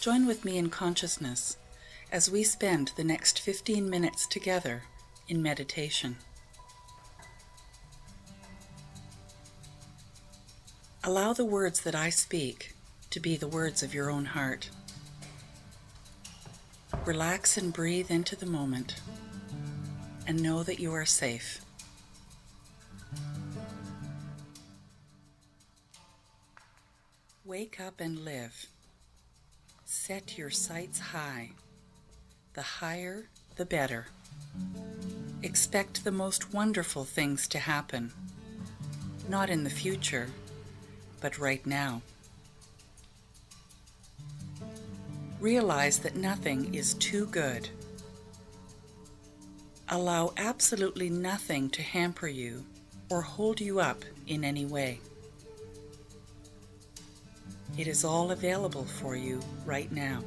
Join with me in consciousness as we spend the next 15 minutes together in meditation. Allow the words that I speak to be the words of your own heart. Relax and breathe into the moment, and know that you are safe. Wake up and live. Set your sights high. The higher, the better. Expect the most wonderful things to happen, not in the future, but right now. Realize that nothing is too good. Allow absolutely nothing to hamper you or hold you up in any way. It is all available for you right now.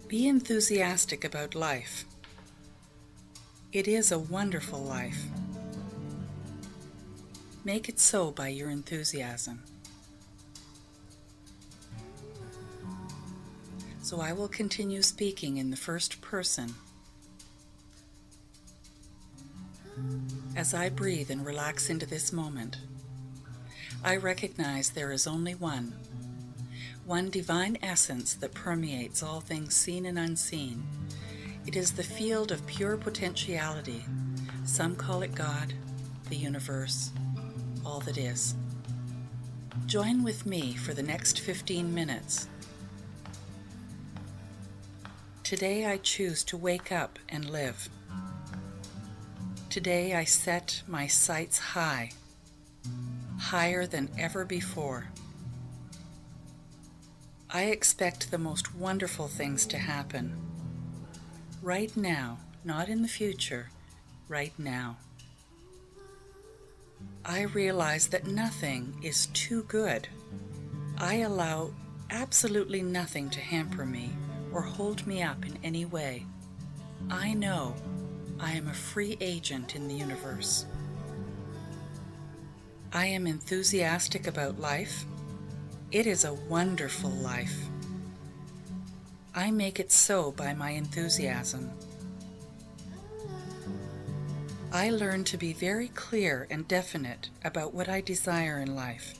Be enthusiastic about life. It is a wonderful life. Make it so by your enthusiasm. So I will continue speaking in the first person. As I breathe and relax into this moment, I recognize there is only one divine essence that permeates all things seen and unseen. It is the field of pure potentiality. Some call it God, the universe, all that is. Join with me for the next 15 minutes. Today I choose to wake up and live. Today I set my sights high, higher than ever before. I expect the most wonderful things to happen. Right now, not in the future, right now. I realize that nothing is too good. I allow absolutely nothing to hamper me or hold me up in any way. I know I am a free agent in the universe. I am enthusiastic about life. It is a wonderful life. I make it so by my enthusiasm. I learn to be very clear and definite about what I desire in life.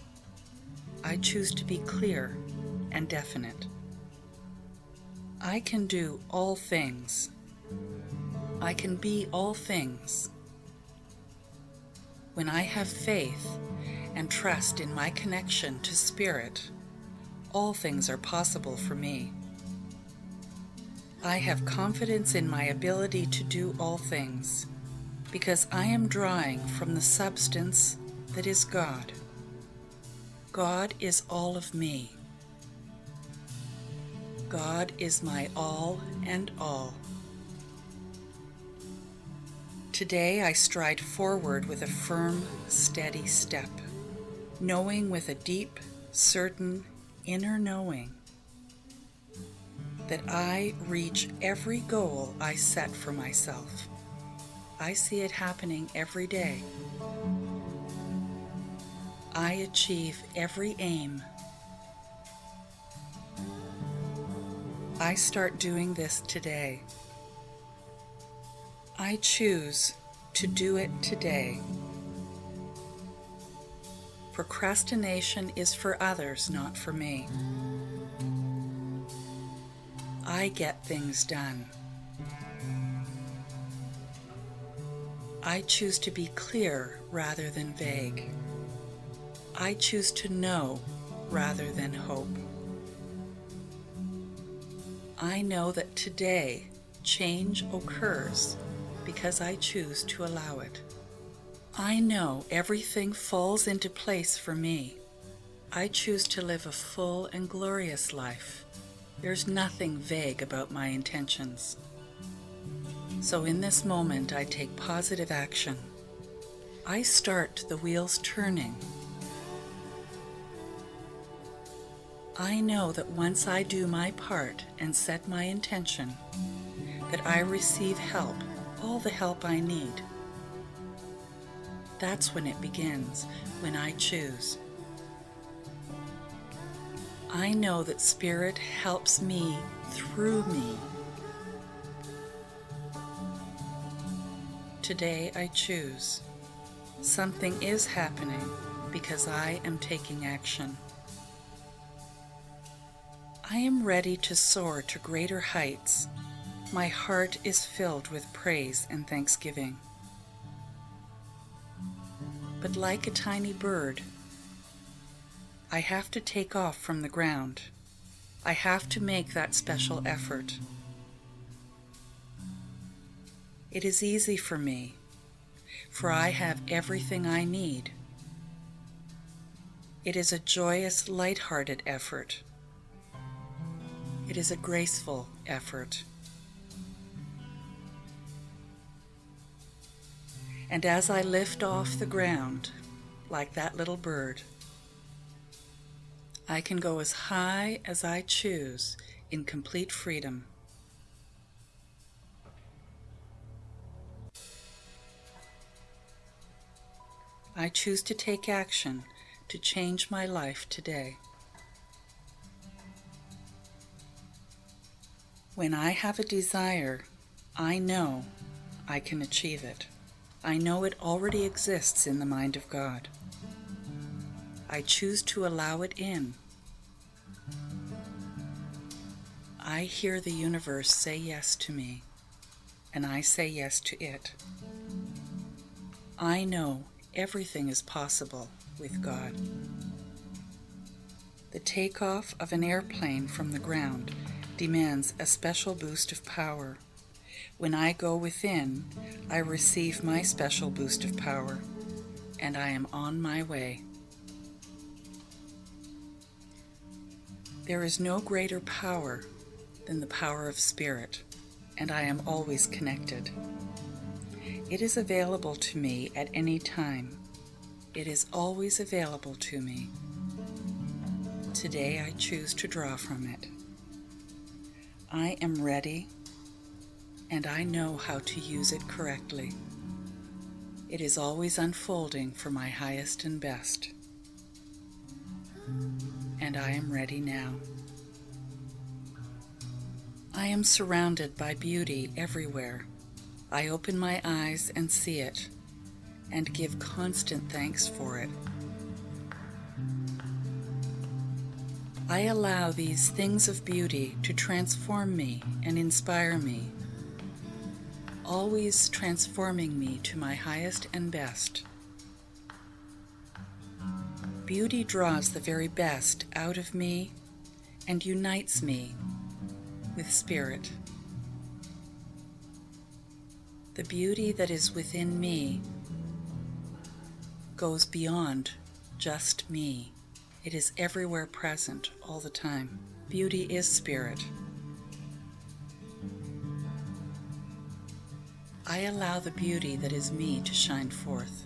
I choose to be clear and definite. I can do all things. I can be all things. When I have faith and trust in my connection to Spirit, all things are possible for me. I have confidence in my ability to do all things, because I am drawing from the substance that is God. God is all of me. God is my all and all. Today I stride forward with a firm, steady step, knowing with a deep, certain inner knowing that I reach every goal I set for myself. I see it happening every day. I achieve every aim. I start doing this today. I choose to do it today. Procrastination is for others, not for me. I get things done. I choose to be clear rather than vague. I choose to know rather than hope. I know that today change occurs because I choose to allow it. I know everything falls into place for me. I choose to live a full and glorious life. There's nothing vague about my intentions. So in this moment, I take positive action. I start the wheels turning. I know that once I do my part and set my intention, that I receive help, all the help I need. That's when it begins, when I choose. I know that Spirit helps me through me. Today I choose. Something is happening because I am taking action. I am ready to soar to greater heights. My heart is filled with praise and thanksgiving. But like a tiny bird, I have to take off from the ground. I have to make that special effort. It is easy for me, for I have everything I need. It is a joyous, light-hearted effort. It is a graceful effort. And as I lift off the ground, like that little bird, I can go as high as I choose in complete freedom. I choose to take action to change my life today. When I have a desire, I know I can achieve it. I know it already exists in the mind of God. I choose to allow it in. I hear the universe say yes to me, and I say yes to it. I know everything is possible with God. The takeoff of an airplane from the ground demands a special boost of power. When I go within, I receive my special boost of power, and I am on my way. There is no greater power than the power of Spirit, and I am always connected. It is available to me at any time. It is always available to me. Today I choose to draw from it. I am ready, and I know how to use it correctly. It is always unfolding for my highest and best. And I am ready now. I am surrounded by beauty everywhere. I open my eyes and see it, and give constant thanks for it. I allow these things of beauty to transform me and inspire me, always transforming me to my highest and best. Beauty draws the very best out of me and unites me with Spirit. The beauty that is within me goes beyond just me. It is everywhere present all the time. Beauty is Spirit. I allow the beauty that is me to shine forth.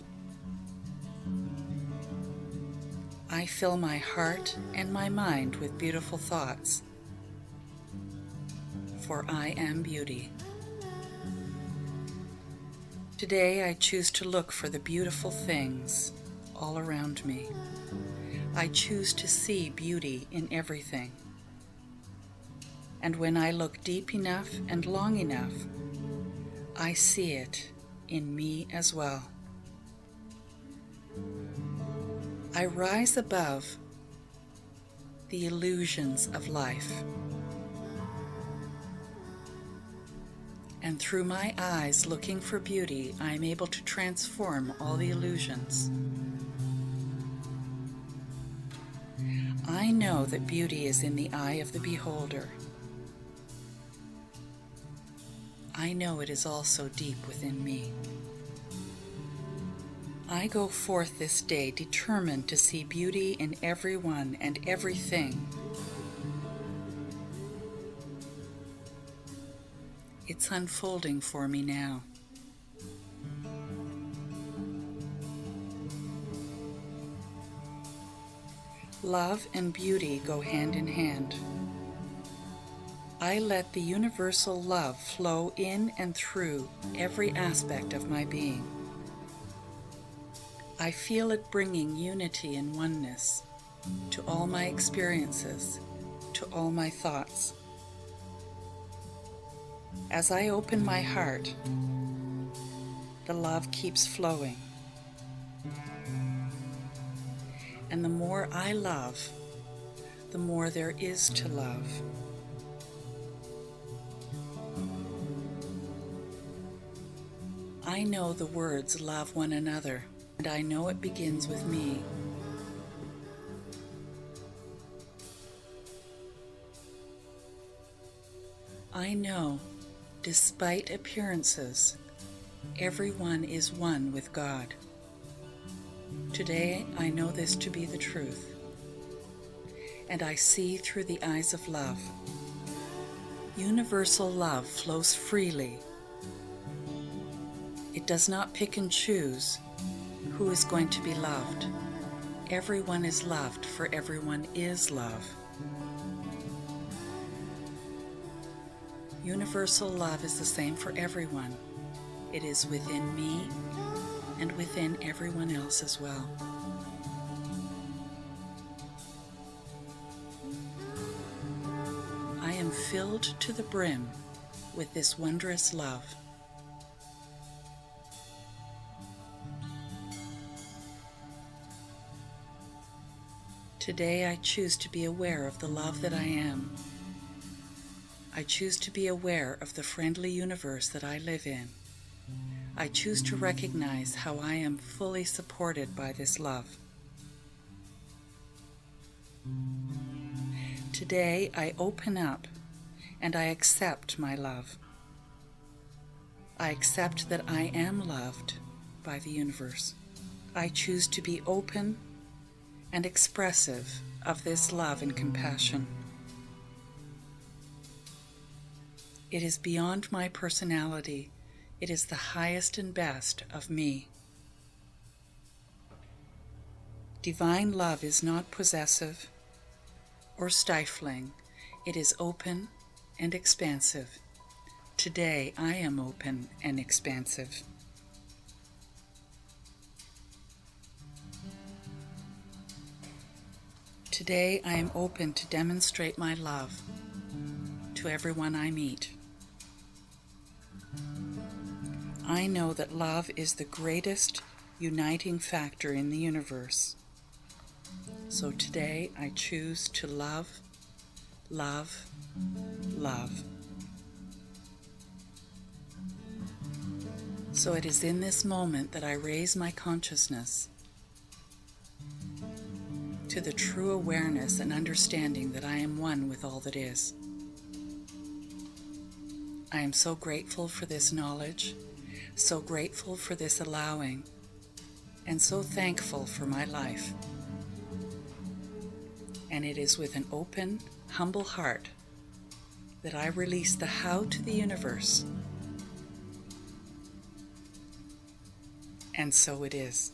I fill my heart and my mind with beautiful thoughts, for I am beauty. Today I choose to look for the beautiful things all around me. I choose to see beauty in everything. And when I look deep enough and long enough, I see it in me as well. I rise above the illusions of life. And through my eyes looking for beauty, I am able to transform all the illusions. I know that beauty is in the eye of the beholder. I know it is also deep within me. I go forth this day determined to see beauty in everyone and everything. It's unfolding for me now. Love and beauty go hand in hand. I let the universal love flow in and through every aspect of my being. I feel it bringing unity and oneness to all my experiences, to all my thoughts. As I open my heart, the love keeps flowing. And the more I love, the more there is to love. I know the words love one another, and I know it begins with me. I know, despite appearances, everyone is one with God. Today I know this to be the truth, and I see through the eyes of love. Universal love flows freely. It does not pick and choose who is going to be loved. Everyone is loved, for everyone is love. Universal love is the same for everyone. It is within me and within everyone else as well. I am filled to the brim with this wondrous love. Today I choose to be aware of the love that I am. I choose to be aware of the friendly universe that I live in. I choose to recognize how I am fully supported by this love. Today I open up and I accept my love. I accept that I am loved by the universe. I choose to be open and expressive of this love and compassion. It is beyond my personality. It is the highest and best of me. Divine love is not possessive or stifling. It is open and expansive. Today I am open and expansive. Today I am open to demonstrate my love to everyone I meet. I know that love is the greatest uniting factor in the universe. So today I choose to love, love, love. So it is in this moment that I raise my consciousness to the true awareness and understanding that I am one with all that is. I am so grateful for this knowledge, so grateful for this allowing, and so thankful for my life. And it is with an open, humble heart that I release the how to the universe. And so it is.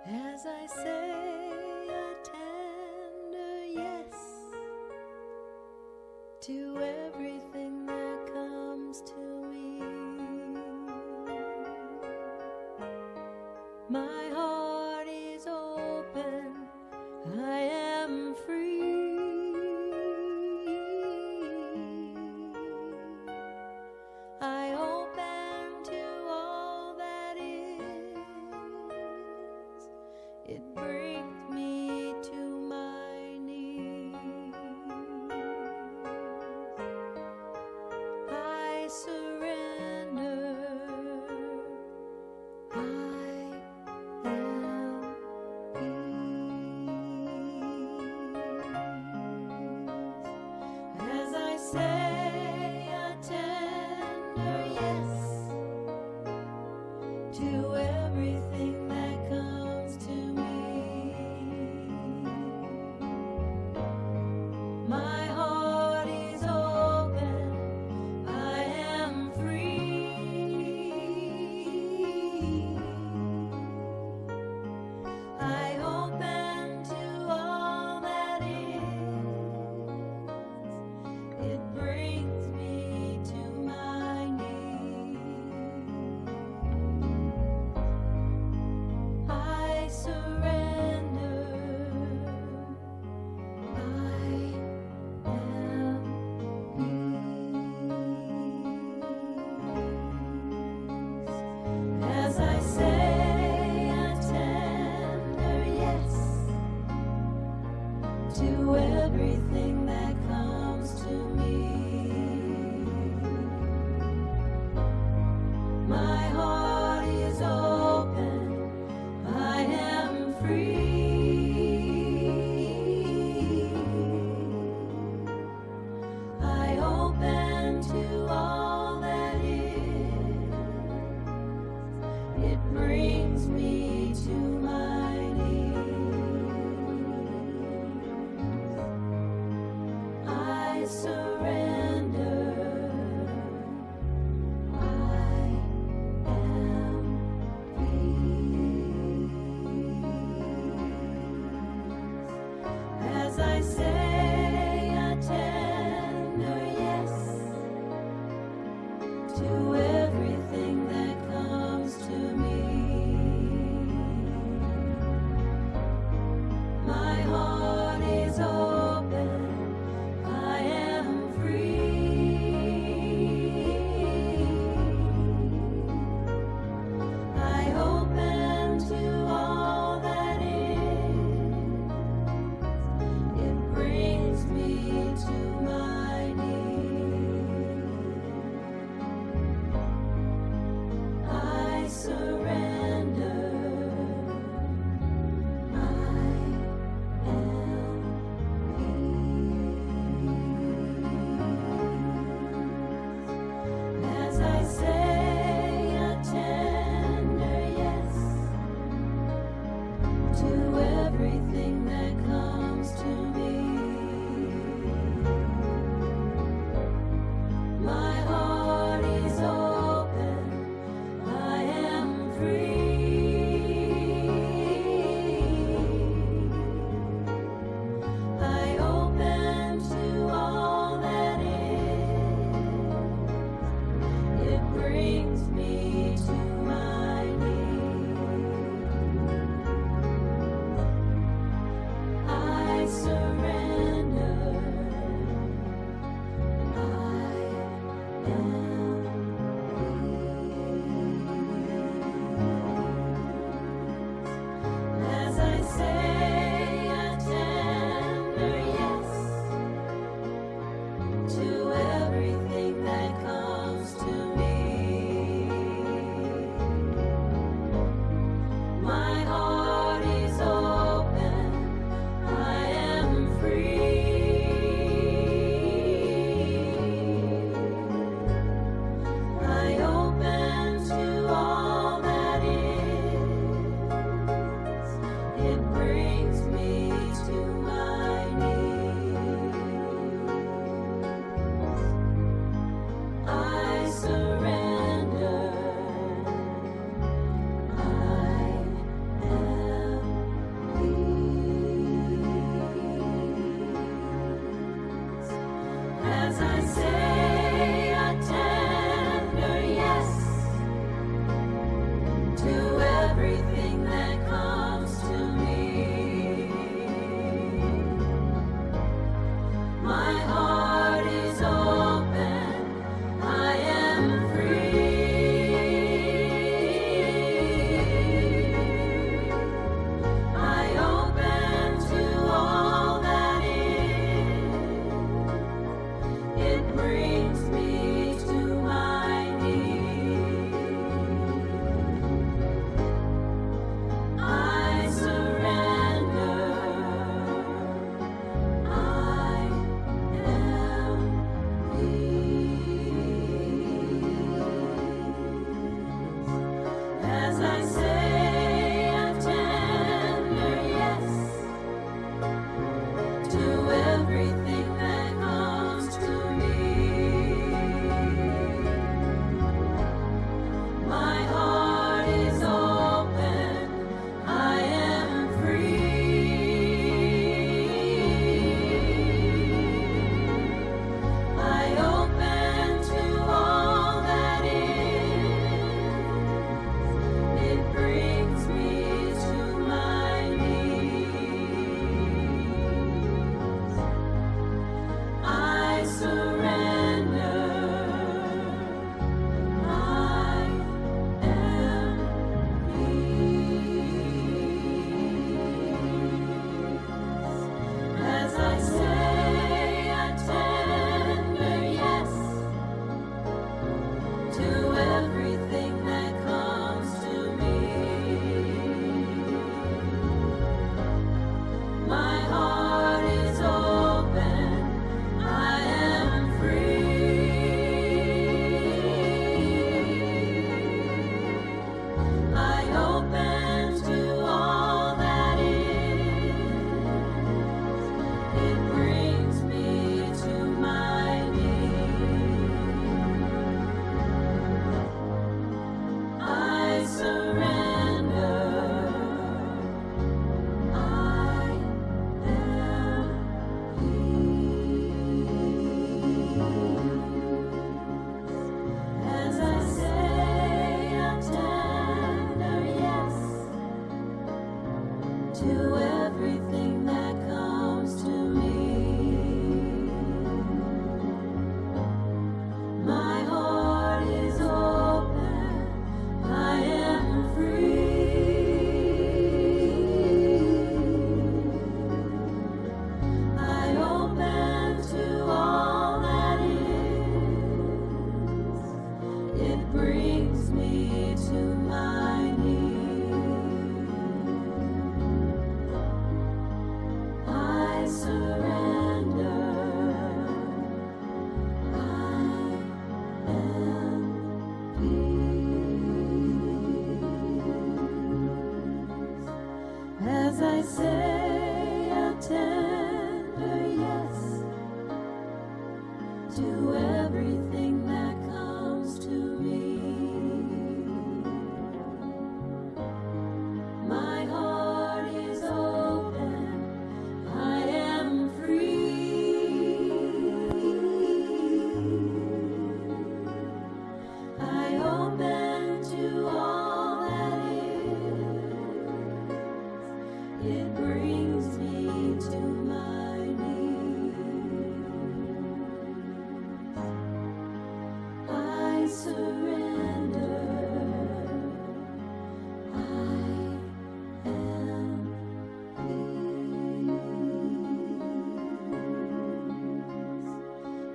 As I say a tender yes to everything that comes to me, my heart is open, I am free. I open to all that is. It brings me to my knees. I surrender. I am peace. As I say a tender yes to everything that comes to me, my heart is open, I am free. I open to all that is. It brings me to my knees. I surrender. I am peace. As I say a tender yes to everything that comes to me, my heart is open, I am free. I open to all that is. It brings me to my knees. I surrender. I am peace. As I say a tender yes to everything that comes to me, my heart is open, I am free. I open to all that is. It brings me to my knees. I surrender. I am peace. As I say a tender yes to everything that comes to me, my heart is open, I am free. I open to all that is. It brings me to my knees. I surrender. I am peace. As I say a tender yes to everything that comes to me, to everything that comes to me. My heart is open, I am free. I open to all that is. It brings me to my knees. I surrender. I am peace. As I say a tender yes to everything that comes to me. My heart is open, I am free. I open to all that is. It brings me to my knees. I surrender. I am peace.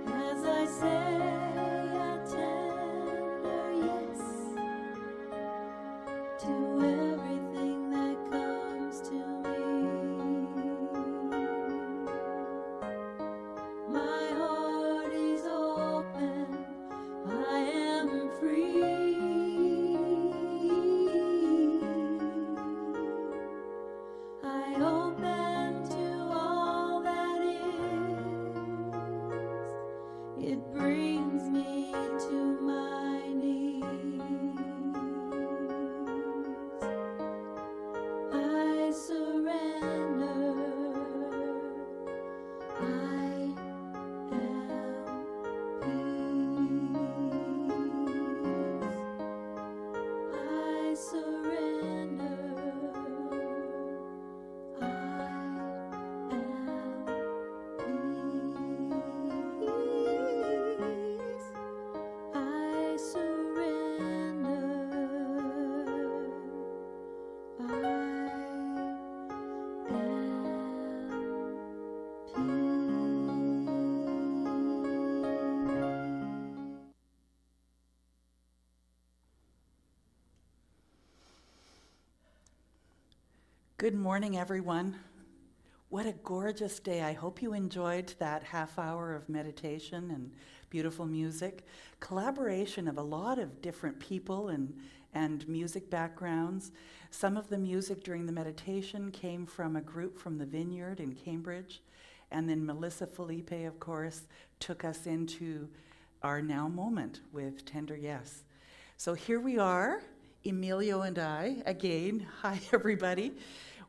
As I say a tender yes to everything that comes to me. My heart is open, I am free. I open to all that is. It brings me to my knees. I surrender. I am peace. I surrender. I am peace. I surrender. Good morning, everyone. What a gorgeous day. I hope you enjoyed that half hour of meditation and beautiful music. Collaboration of a lot of different people and music backgrounds. Some of the music during the meditation came from a group from the Vineyard in Cambridge. And then Melissa Felipe, of course, took us into our now moment with Tender Yes. So here we are, Emilio and I, again. Hi, everybody.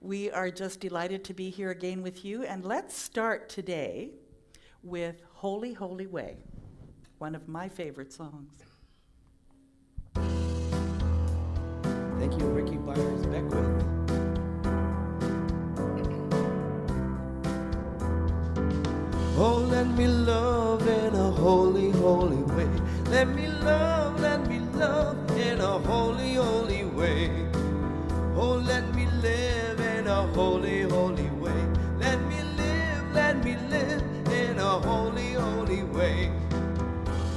We are just delighted to be here again with you. And let's start today with Holy, Holy Way, one of my favorite songs. Thank you, Ricky Byers Beckwith. Oh, let me love in a holy, holy way. Let me love in a holy, holy way. Oh, let me live in a holy, holy way. Let me live in a holy, holy way.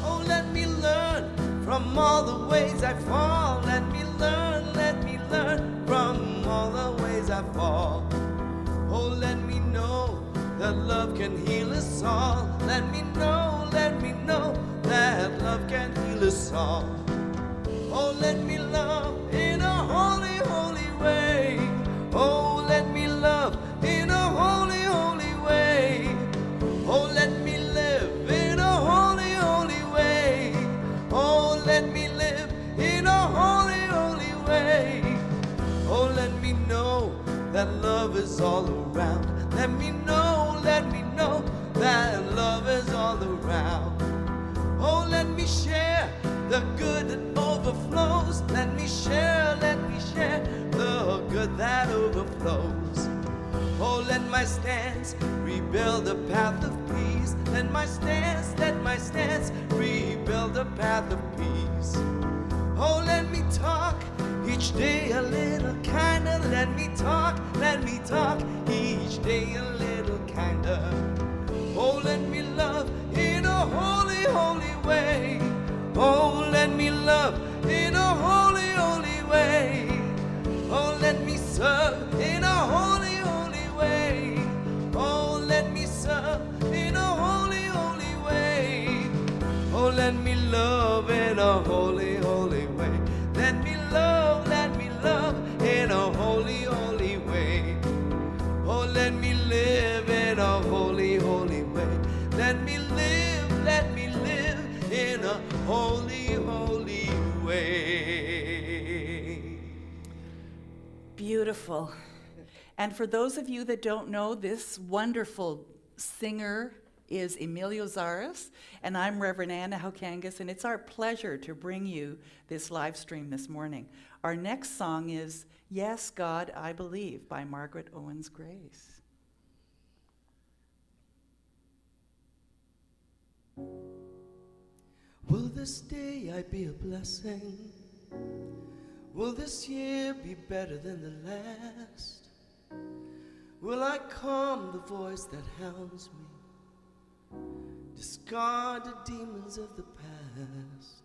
Oh, let me learn from all the ways I fall. Let me learn from all the ways I fall. Oh, let me know that love can heal us all. Let me know that love can heal us all. Oh, let me love in a holy, holy way. Oh, let me love in a holy, holy way. Oh, let me live in a holy, holy way. Oh, let me live in a holy, holy way. Oh, let me know that love is all around. Let me know that love is all around. Oh, let me share the good that overflows. Let me share the good that overflows. my stance rebuild a path of peace. Let my stance rebuild a path of peace. Oh, let me talk each day a little kinder. Let me talk each day a little kinder. Oh, let me love in a holy, holy way. Oh, let me love in a holy, holy way. Oh, let me serve in a holy, holy way. Oh, let me serve in a holy, holy way. Oh, let me love in a holy, holy way. Let me love in a holy, holy way. Oh, let me live in a holy, holy way. Let me live in a holy, holy way. Beautiful. And for those of you that don't know, this wonderful singer is Emilio Zaras, and I'm Reverend Anna Haukangas, and it's our pleasure to bring you this live stream this morning. Our next song is Yes, God, I Believe by Margaret Owens Grace. Will this day I be a blessing? Will this year be better than the last? Will I calm the voice that hounds me? Discard the demons of the past?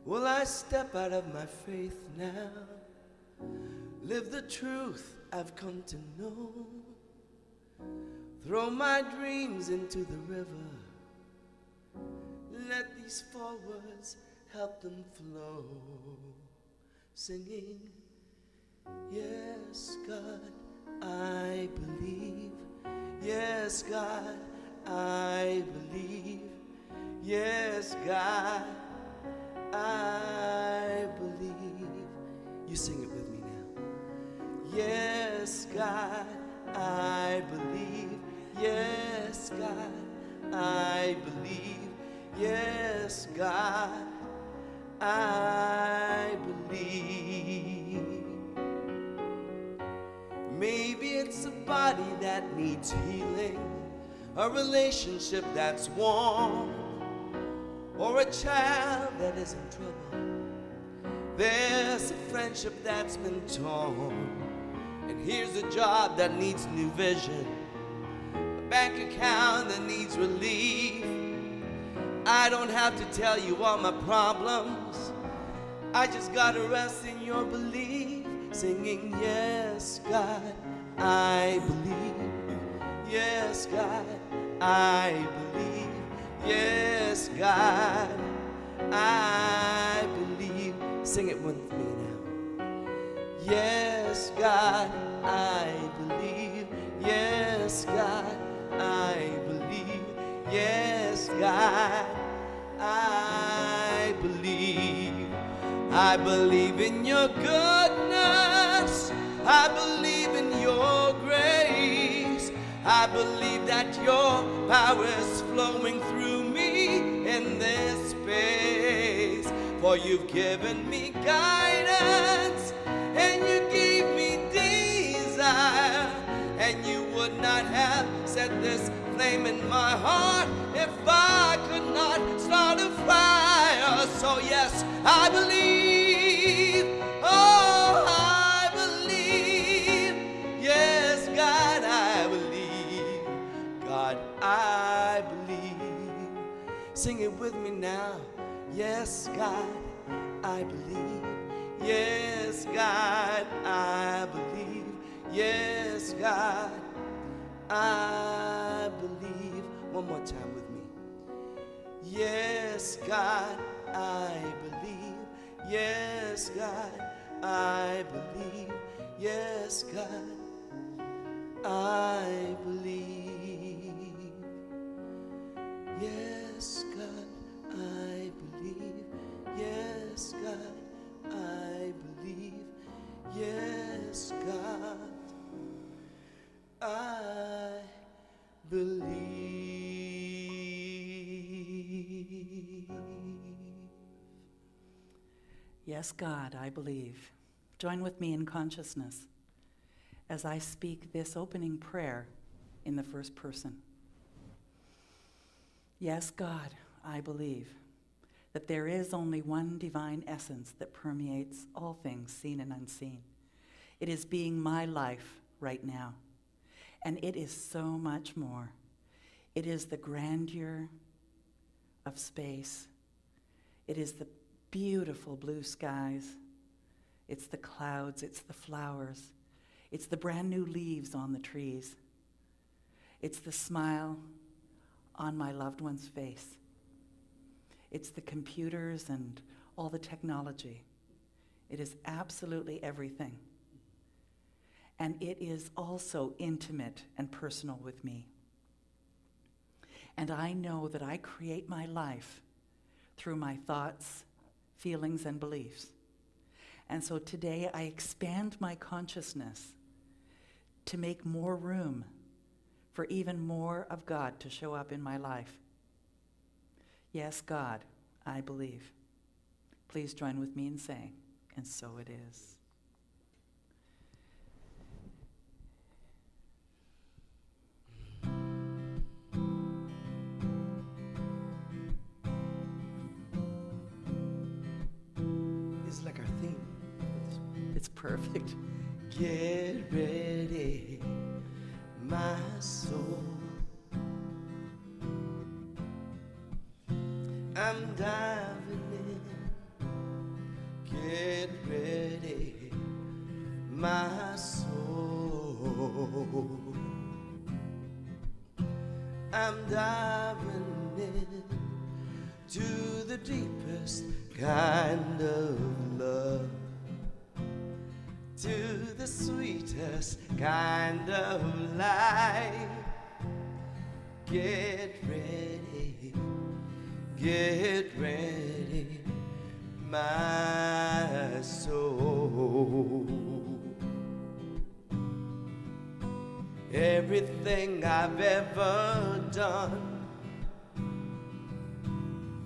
Will I step out of my faith now? Live the truth I've come to know? Throw my dreams into the river. Let these 4 words help them flow. Singing, yes, God, I believe. Yes, God, I believe. Yes, God, I believe. You sing it with me now. Yes, God, I believe. Yes, God, I believe. Yes, God, I believe. Maybe it's a body that needs healing, a relationship that's warm, or a child that is in trouble. There's a friendship that's been torn, and here's a job that needs new vision, a bank account that needs relief. I don't have to tell you all my problems. I just gotta rest in your belief. Singing, yes, God, I believe. Yes, God, I believe. Yes, God, I believe. Sing it with me now. Yes, God, I believe. Yes, God, I believe. Yes, God, I believe. I believe in your goodness. I believe in your grace. I believe that your power is flowing through me in this space. For you've given me guidance, and you gave me desire, and you would not have set this flame in my heart if I could not start a fire. So yes, I believe. Oh, I believe. Yes, God, I believe. God, I believe. Sing it with me now. Yes, God, I believe. Yes, God, I believe. Yes, God, I believe. One more time with me. Yes, God, I believe. Yes, God, I believe. Yes, God, I believe. Yes, God, I believe. Yes, God, I believe. Yes, God, I believe. Yes, God, I believe. Join with me in consciousness as I speak this opening prayer in the first person. Yes, God, I believe that there is only one divine essence that permeates all things seen and unseen. It is being my life right now, and it is so much more. It is the grandeur of space. It is the beautiful blue skies. It's the clouds, it's the flowers. It's the brand new leaves on the trees. It's the smile on my loved one's face. It's the computers and all the technology. It is absolutely everything. And it is also intimate and personal with me. And I know that I create my life through my thoughts, feelings, and beliefs. And so today I expand my consciousness to make more room for even more of God to show up in my life. Yes, God, I believe. Please join with me in saying, and so it is. It's like our theme. It's perfect. Get ready, my soul. I'm diving in. Get ready, my soul. I'm diving in to the deepest kind of love, to the sweetest kind of life. Get ready, my soul. Everything I've ever done,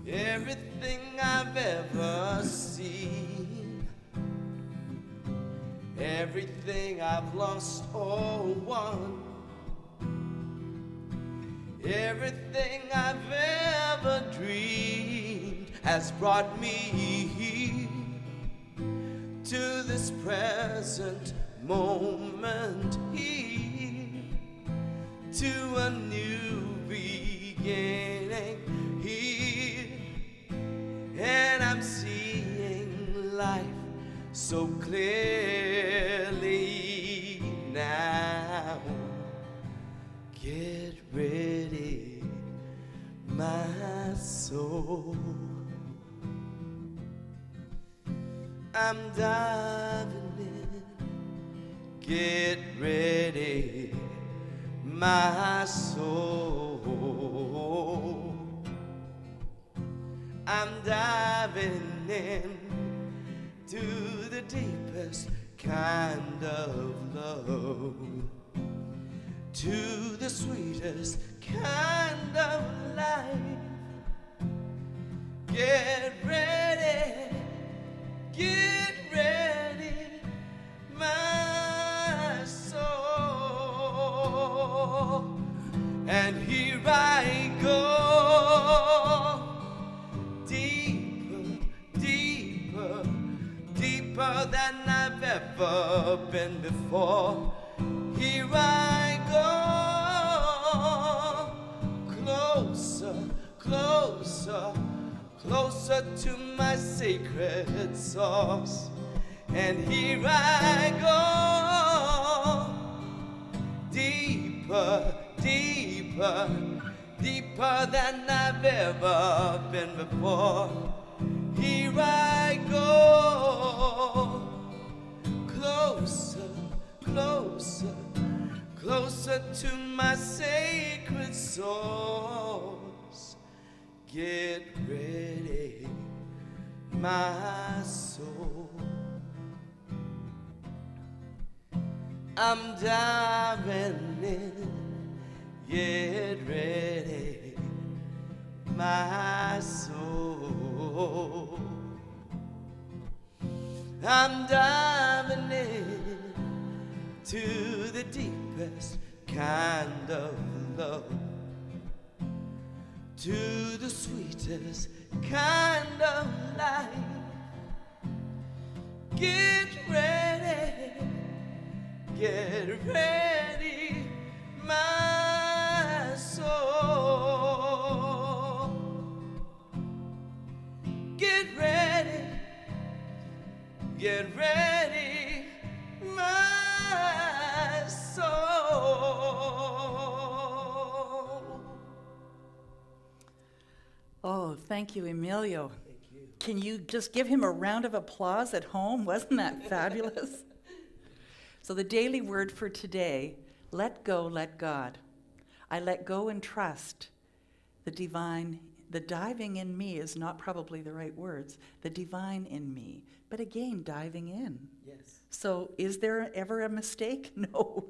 everything I've ever seen, everything I've lost or won, everything I've ever dreamed has brought me here to this present moment here, to a new beginning here. And I'm seeing life so clearly now. Get ready, my soul. I'm diving in. Get ready, my soul. I'm diving in to the deepest kind of love, to the sweetest kind of life. Get ready, my soul. And here I go, deeper, deeper, deeper than I've ever been before. Here I go, closer, closer, closer to my sacred source. And here I go, deeper, deeper, deeper than I've ever been before. Here I go, closer, closer, closer to my sacred source. Get ready, my soul. I'm diving in. Get ready, my soul. I'm diving in to the deepest kind of love, to the sweetest kind of life. Get ready, my soul. Get ready, my soul. Oh, thank you, Emilio. Thank you. Can you just give him a round of applause at home? Wasn't that fabulous? So the daily word for today, let go, let God. I let go and trust the divine. The diving in me is not probably the right words. The divine in me. But again, diving in. Yes. So is there ever a mistake? No.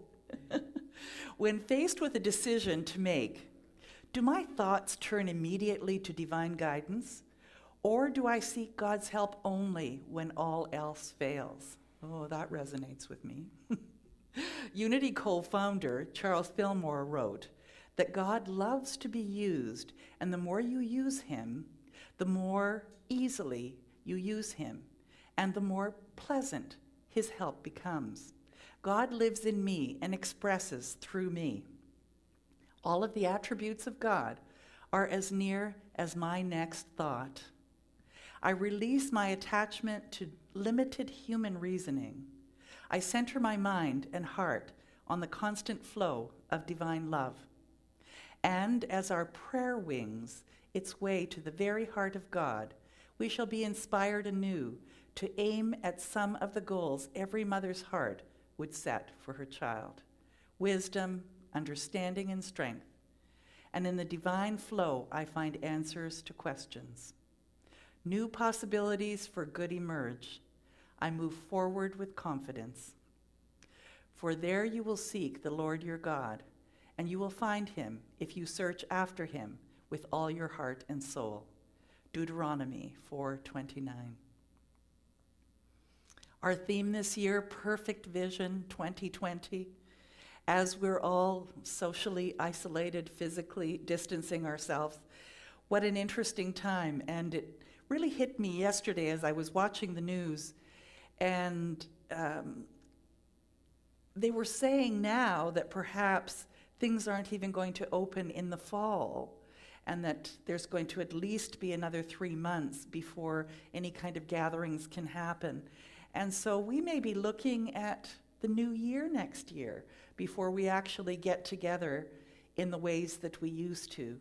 When faced with a decision to make, do my thoughts turn immediately to divine guidance? Or do I seek God's help only when all else fails? Oh, that resonates with me. Unity co-founder Charles Fillmore wrote that God loves to be used, and the more you use him, the more easily you use him, and the more pleasant his help becomes. God lives in me and expresses through me. All of the attributes of God are as near as my next thought. I release my attachment to limited human reasoning. I center my mind and heart on the constant flow of divine love. And as our prayer wings its way to the very heart of God, we shall be inspired anew to aim at some of the goals every mother's heart would set for her child: wisdom, understanding, and strength. And in the divine flow, I find answers to questions. New possibilities for good emerge. I move forward with confidence. For there you will seek the Lord your God, and you will find him if you search after him with all your heart and soul. Deuteronomy 4:29. Our theme this year, Perfect Vision 2020. As we're all socially isolated, physically distancing ourselves, what an interesting time. And it really hit me yesterday as I was watching the news, and they were saying now that perhaps things aren't even going to open in the fall, and that there's going to at least be another 3 months before any kind of gatherings can happen. And so we may be looking at the new year next year before we actually get together in the ways that we used to.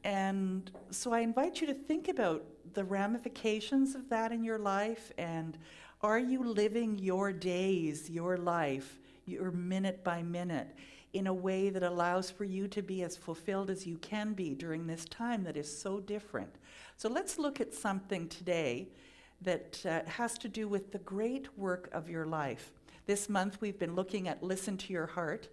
And so I invite you to think about the ramifications of that in your life, and are you living your days, your life, your minute by minute, in a way that allows for you to be as fulfilled as you can be during this time that is so different? So let's look at something today that has to do with the great work of your life. This month we've been looking at Listen to Your Heart,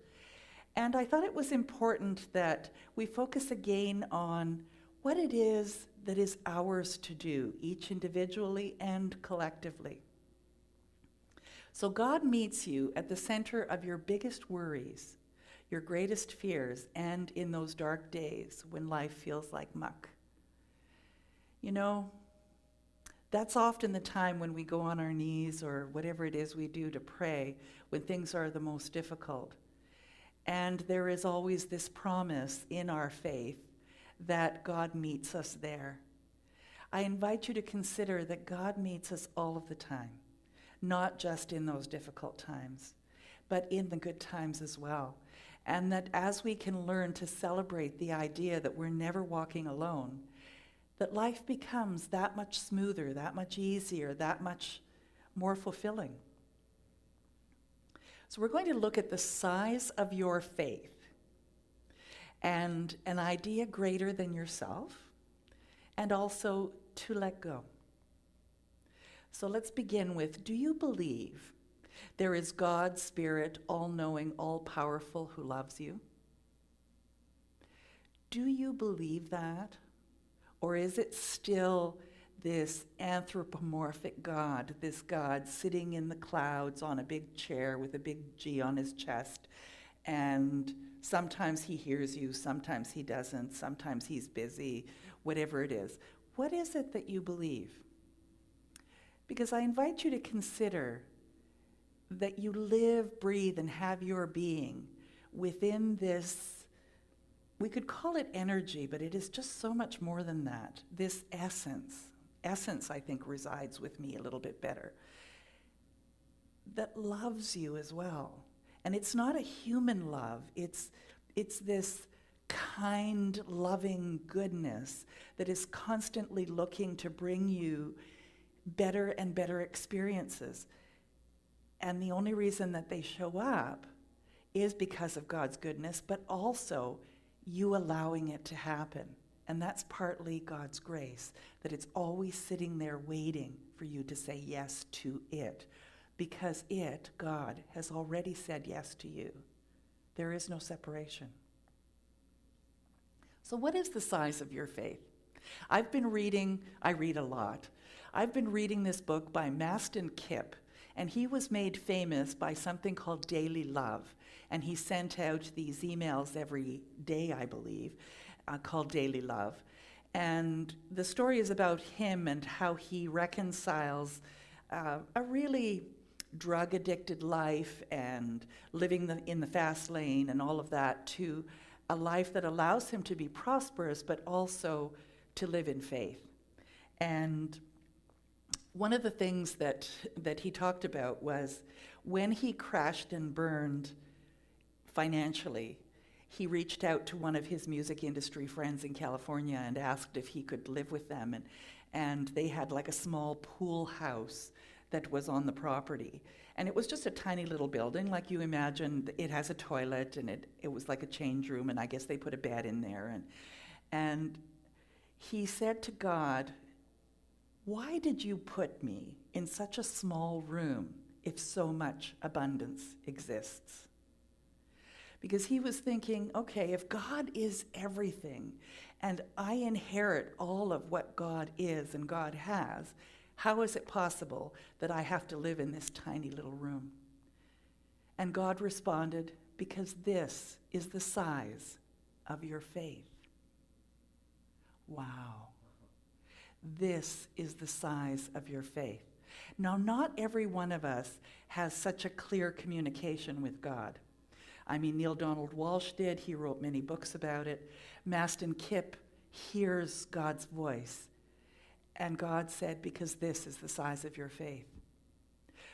and I thought it was important that we focus again on what it is that is ours to do, each individually and collectively. So God meets you at the center of your biggest worries, your greatest fears, and in those dark days when life feels like muck. You know, that's often the time when we go on our knees or whatever it is we do to pray when things are the most difficult. And there is always this promise in our faith that God meets us there. I invite you to consider that God meets us all of the time, not just in those difficult times, but in the good times as well. And that as we can learn to celebrate the idea that we're never walking alone, that life becomes that much smoother, that much easier, that much more fulfilling. So we're going to look at the size of your faith and an idea greater than yourself, and also to let go. So let's begin with, do you believe there is God, Spirit, all-knowing, all-powerful, who loves you? Do you believe that? Or is it still this anthropomorphic God, this God sitting in the clouds on a big chair with a big G on his chest. And sometimes he hears you, sometimes he doesn't, sometimes he's busy, whatever it is. What is it that you believe? Because I invite you to consider that you live, breathe, and have your being within this, we could call it energy, but it is just so much more than that. This essence. Essence, I think, resides with me a little bit better. That loves you as well. And it's not a human love. It's this kind, loving goodness that is constantly looking to bring you better and better experiences. And the only reason that they show up is because of God's goodness, but also you allowing it to happen. And that's partly God's grace, that it's always sitting there waiting for you to say yes to it. Because it, God, has already said yes to you. There is no separation. So what is the size of your faith? I read a lot. I've been reading this book by Mastin Kipp, and he was made famous by something called Daily Love. And he sent out these emails every day, I believe, called Daily Love. And the story is about him and how he reconciles a really drug-addicted life and living in the fast lane and all of that to a life that allows him to be prosperous, but also to live in faith. And one of the things that he talked about was when he crashed and burned financially, he reached out to one of his music industry friends in California and asked if he could live with them. And they had like a small pool house that was on the property. And it was just a tiny little building, like you imagine. It has a toilet, and it was like a change room, and I guess they put a bed in there. And he said to God, why did you put me in such a small room if so much abundance exists? Because he was thinking, okay, if God is everything, and I inherit all of what God is and God has, how is it possible that I have to live in this tiny little room? And God responded, because this is the size of your faith. Wow. This is the size of your faith. Now, not every one of us has such a clear communication with God. I mean, Neil Donald Walsh did. He wrote many books about it. Mastin Kipp hears God's voice. And God said, because this is the size of your faith.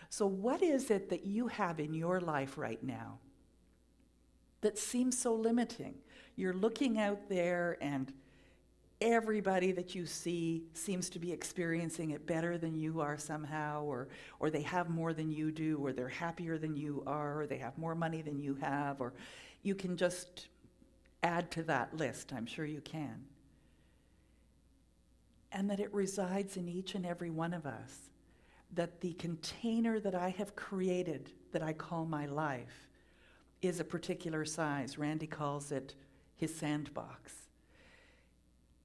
So what is it that you have in your life right now that seems so limiting? You're looking out there and everybody that you see seems to be experiencing it better than you are somehow, or they have more than you do, or they're happier than you are, or they have more money than you have, or you can just add to that list. I'm sure you can. And that it resides in each and every one of us, that the container that I have created, that I call my life, is a particular size. Randy calls it his sandbox.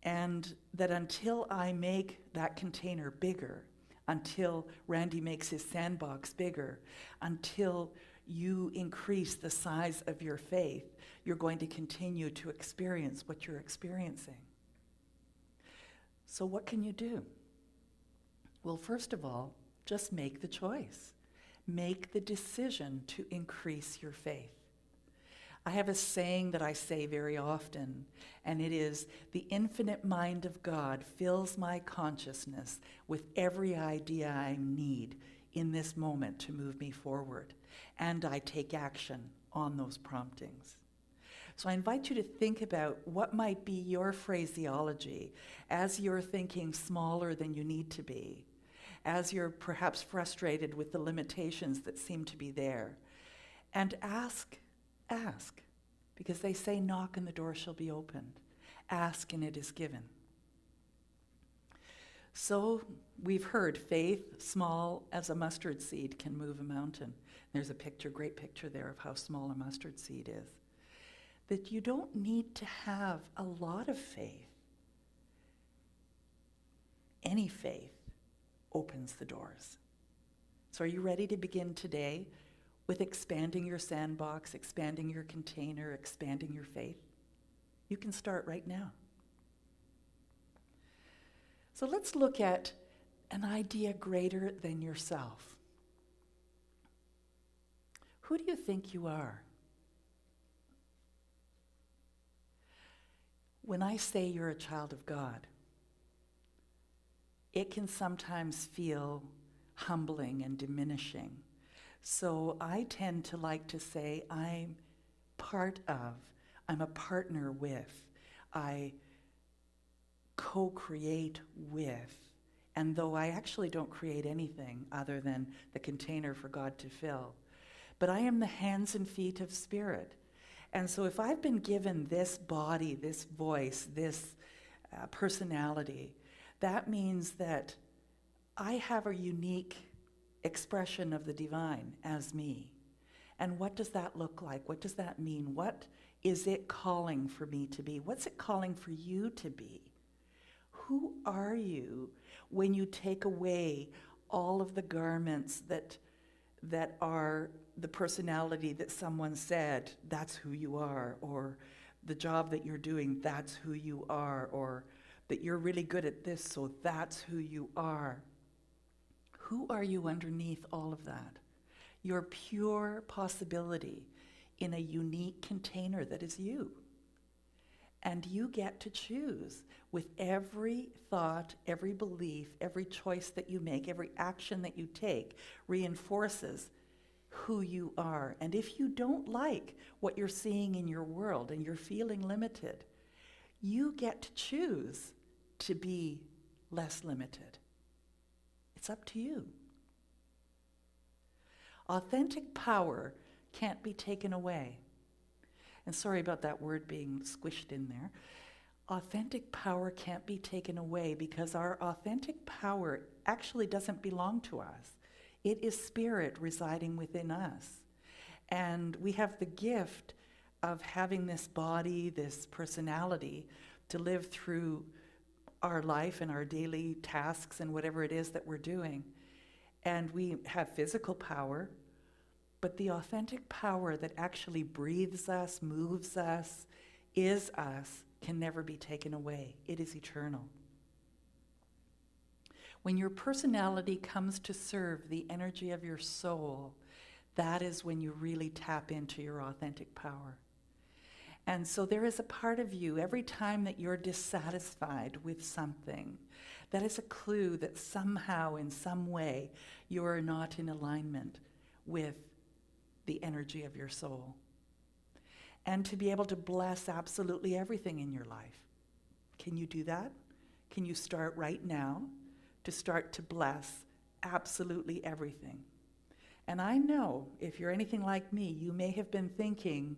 And that until I make that container bigger, until Randy makes his sandbox bigger, until you increase the size of your faith, you're going to continue to experience what you're experiencing. So what can you do? Well, first of all, just make the choice. Make the decision to increase your faith. I have a saying that I say very often, and it is, the infinite mind of God fills my consciousness with every idea I need in this moment to move me forward, and I take action on those promptings. So I invite you to think about what might be your phraseology as you're thinking smaller than you need to be, as you're perhaps frustrated with the limitations that seem to be there. And ask, because they say, knock and the door shall be opened. Ask and it is given. So we've heard faith, small as a mustard seed, can move a mountain. There's a picture, great picture there of how small a mustard seed is. That you don't need to have a lot of faith. any faith opens the doors. So are you ready to begin today with expanding your sandbox, expanding your container, expanding your faith? You can start right now. So let's look at an idea greater than yourself. Who do you think you are? When I say you're a child of God, it can sometimes feel humbling and diminishing. So I tend to like to say I'm part of, I'm a partner with, I co-create with. And though I actually don't create anything other than the container for God to fill, but I am the hands and feet of Spirit. And so if I've been given this body, this voice, this personality, that means that I have a unique expression of the divine as me. And what does that look like? What does that mean? What is it calling for me to be? What's it calling for you to be? Who are you when you take away all of the garments that are the personality that someone said, that's who you are, or the job that you're doing, that's who you are, or that you're really good at this, so that's who you are. Who are you underneath all of that? Your pure possibility in a unique container that is you. And you get to choose with every thought, every belief, every choice that you make, every action that you take reinforces who you are. And if you don't like what you're seeing in your world and you're feeling limited, you get to choose to be less limited. It's up to you. Authentic power can't be taken away. And sorry about that word being squished in there. Authentic power can't be taken away because our authentic power actually doesn't belong to us. It is Spirit residing within us. And we have the gift of having this body, this personality, to live through our life and our daily tasks and whatever it is that we're doing. And we have physical power, but the authentic power that actually breathes us, moves us, is us, can never be taken away. It is eternal. When your personality comes to serve the energy of your soul, that is when you really tap into your authentic power. And so there is a part of you, every time that you're dissatisfied with something, that is a clue that somehow, in some way, you are not in alignment with the energy of your soul. And to be able to bless absolutely everything in your life. Can you do that? Can you start right now to start to bless absolutely everything? And I know, if you're anything like me, you may have been thinking,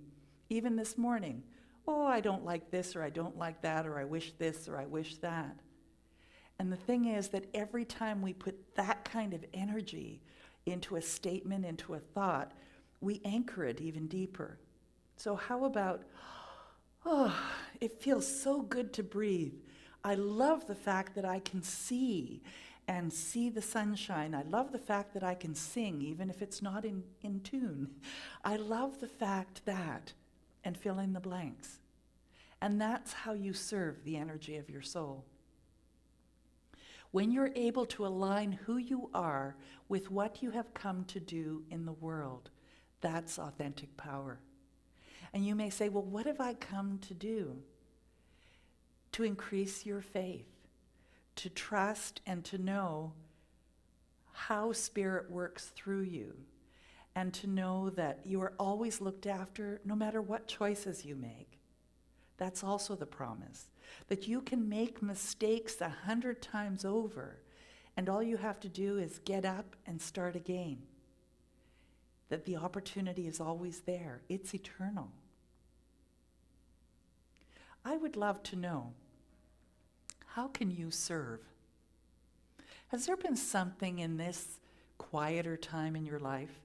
even this morning, oh, I don't like this, or I don't like that, or I wish this, or I wish that. And the thing is that every time we put that kind of energy into a statement, into a thought, we anchor it even deeper. So how about, oh, it feels so good to breathe. I love the fact that I can see and see the sunshine. I love the fact that I can sing, even if it's not in tune. I love the fact that, and fill in the blanks. And that's how you serve the energy of your soul. When you're able to align who you are with what you have come to do in the world, that's authentic power. And you may say, well, what have I come to do? To increase your faith, to trust and to know how Spirit works through you, and to know that you are always looked after no matter what choices you make. That's also the promise, that you can make mistakes 100 times over, and all you have to do is get up and start again. That the opportunity is always there. It's eternal. I would love to know, how can you serve? Has there been something in this quieter time in your life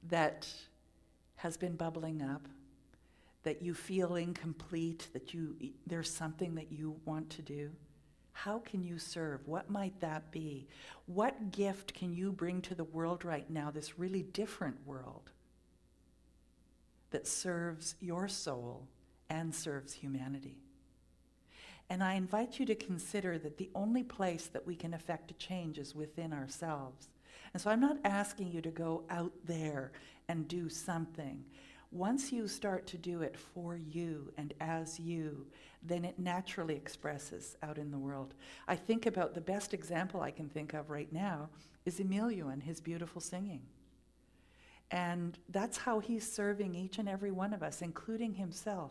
that has been bubbling up, that you feel incomplete, that there's something that you want to do? How can you serve? What might that be? What gift can you bring to the world right now, this really different world, that serves your soul and serves humanity? And I invite you to consider that the only place that we can affect a change is within ourselves. And so I'm not asking you to go out there and do something. Once you start to do it for you and as you, then it naturally expresses out in the world. I think about the best example I can think of right now is Emilio and his beautiful singing. And that's how he's serving each and every one of us, including himself.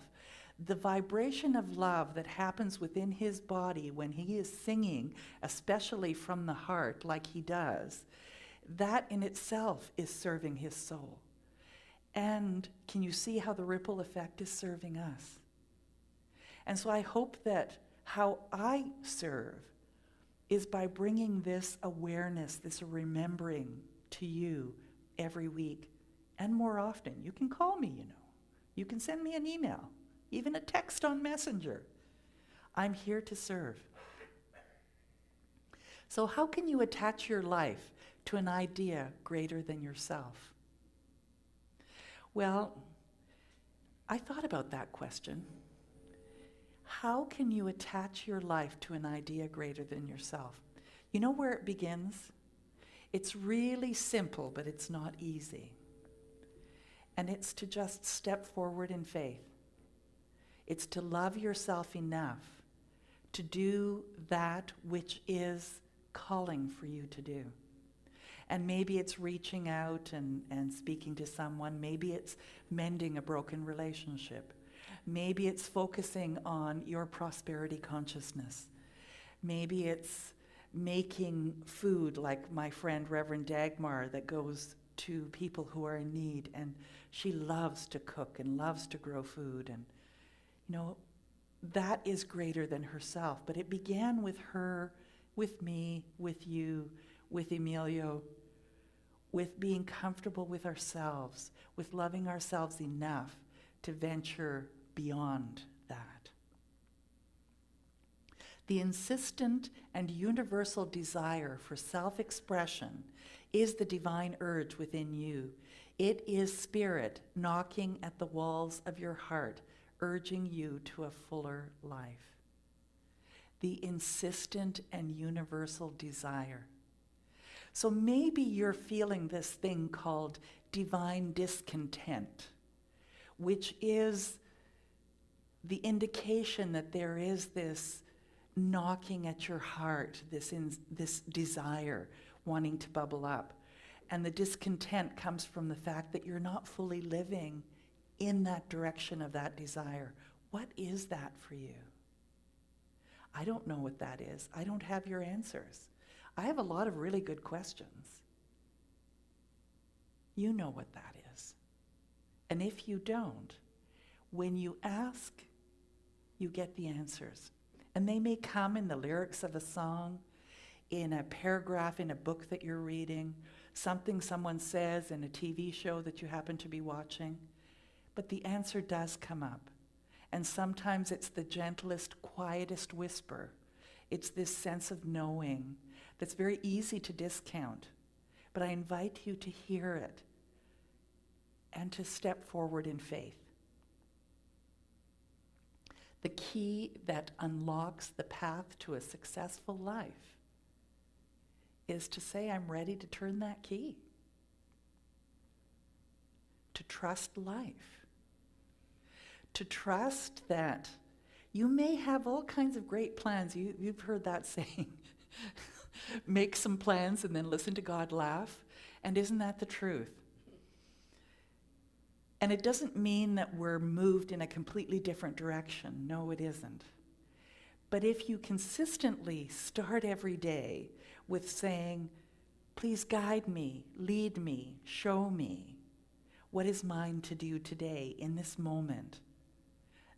The vibration of love that happens within his body when he is singing, especially from the heart like he does, that in itself is serving his soul. And can you see how the ripple effect is serving us? And so I hope that how I serve is by bringing this awareness, this remembering to you every week and more often. You can call me, you know. You can send me an email, even a text on Messenger. I'm here to serve. So how can you attach your life to an idea greater than yourself? Well, I thought about that question. How can you attach your life to an idea greater than yourself? You know where it begins? It's really simple, but it's not easy. And it's to just step forward in faith. It's to love yourself enough to do that which is calling for you to do. And maybe it's reaching out and speaking to someone. Maybe it's mending a broken relationship. Maybe it's focusing on your prosperity consciousness. Maybe it's making food like my friend Reverend Dagmar that goes to people who are in need, and she loves to cook and loves to grow food, and you know, that is greater than herself. But it began with her, with me, with you, with Emilio, with being comfortable with ourselves, with loving ourselves enough to venture beyond that. The insistent and universal desire for self-expression is the divine urge within you. It is spirit knocking at the walls of your heart, urging you to a fuller life. The insistent and universal desire. So maybe you're feeling this thing called divine discontent, which is the indication that there is this knocking at your heart, this desire wanting to bubble up. And the discontent comes from the fact that you're not fully living in that direction of that desire. What is that for you? I don't know what that is. I don't have your answers. I have a lot of really good questions. You know what that is. And if you don't, when you ask, you get the answers. And they may come in the lyrics of a song, in a paragraph in a book that you're reading, something someone says in a TV show that you happen to be watching. But the answer does come up. And sometimes it's the gentlest, quietest whisper. It's this sense of knowing that's very easy to discount. But I invite you to hear it and to step forward in faith. The key that unlocks the path to a successful life is to say, I'm ready to turn that key. To trust life. To trust that you may have all kinds of great plans. You've heard that saying. Make some plans and then listen to God laugh. And isn't that the truth? And it doesn't mean that we're moved in a completely different direction. No, it isn't. But if you consistently start every day with saying, please guide me, lead me, show me what is mine to do today in this moment.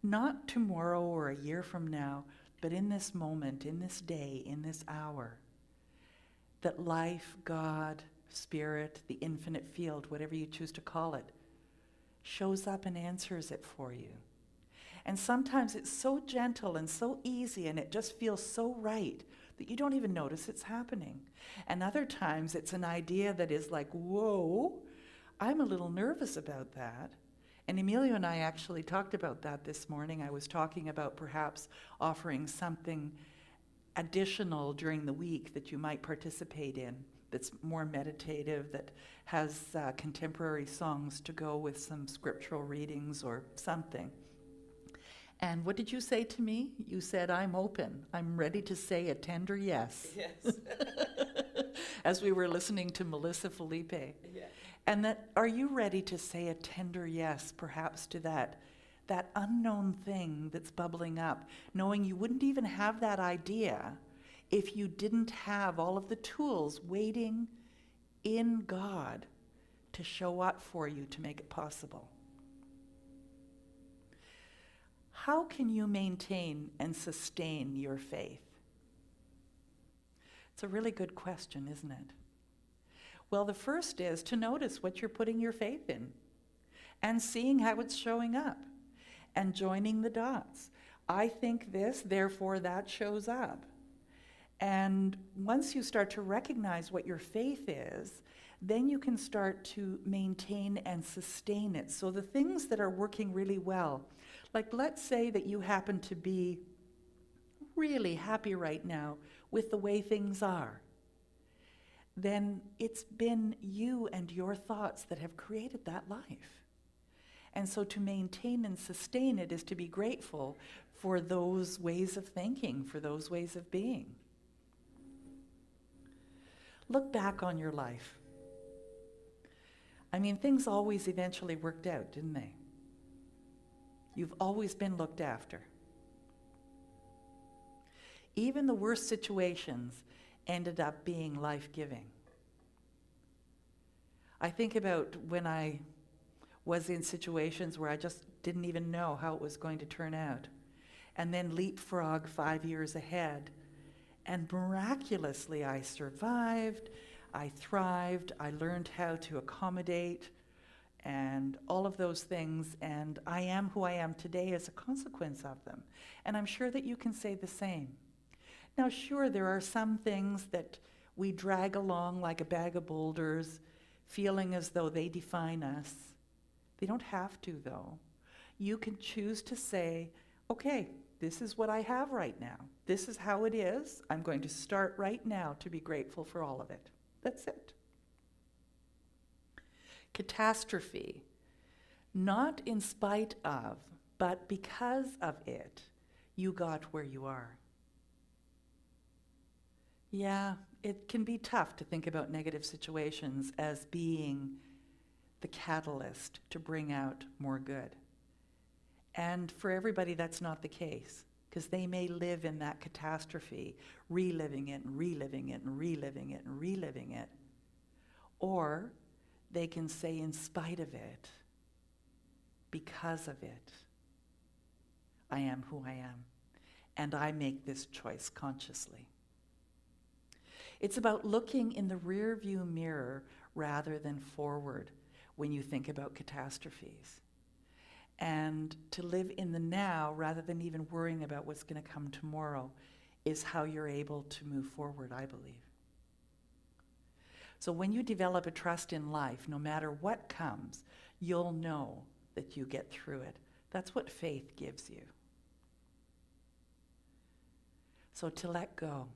Not tomorrow or a year from now, but in this moment, in this day, in this hour. That life, God, Spirit, the infinite field, whatever you choose to call it, shows up and answers it for you. And sometimes it's so gentle and so easy and it just feels so right that you don't even notice it's happening. And other times it's an idea that is like, whoa, I'm a little nervous about that. And Emilio and I actually talked about that this morning. I was talking about perhaps offering something additional during the week that you might participate in that's more meditative, that has contemporary songs to go with some scriptural readings or something. And what did you say to me? You said, I'm open. I'm ready to say a tender yes. Yes. As we were listening to Melissa Felipe. Yeah. And that, are you ready to say a tender yes, perhaps to that unknown thing that's bubbling up, knowing you wouldn't even have that idea if you didn't have all of the tools waiting in God to show up for you to make it possible? How can you maintain and sustain your faith? It's a really good question, isn't it? Well, the first is to notice what you're putting your faith in and seeing how it's showing up and joining the dots. I think this, therefore that shows up. And once you start to recognize what your faith is, then you can start to maintain and sustain it. So the things that are working really well, like let's say that you happen to be really happy right now with the way things are, then it's been you and your thoughts that have created that life. And so to maintain and sustain it is to be grateful for those ways of thinking, for those ways of being. Look back on your life. I mean, things always eventually worked out, didn't they? You've always been looked after. Even the worst situations ended up being life-giving. I think about when I was in situations where I just didn't even know how it was going to turn out, and then leapfrog 5 years ahead, and miraculously I survived, I thrived, I learned how to accommodate, and all of those things, and I am who I am today as a consequence of them. And I'm sure that you can say the same. Now, sure, there are some things that we drag along like a bag of boulders, feeling as though they define us. They don't have to, though. You can choose to say, okay, this is what I have right now. This is how it is. I'm going to start right now to be grateful for all of it. That's it. Catastrophe, not in spite of, but because of it, you got where you are. Yeah, it can be tough to think about negative situations as being the catalyst to bring out more good. And for everybody, that's not the case, because they may live in that catastrophe, reliving it and reliving it and reliving it and reliving it. Or they can say, in spite of it, because of it, I am who I am, and I make this choice consciously. It's about looking in the rear view mirror rather than forward when you think about catastrophes. And to live in the now rather than even worrying about what's going to come tomorrow is how you're able to move forward, I believe. So when you develop a trust in life, no matter what comes, you'll know that you get through it. That's what faith gives you. So to let go.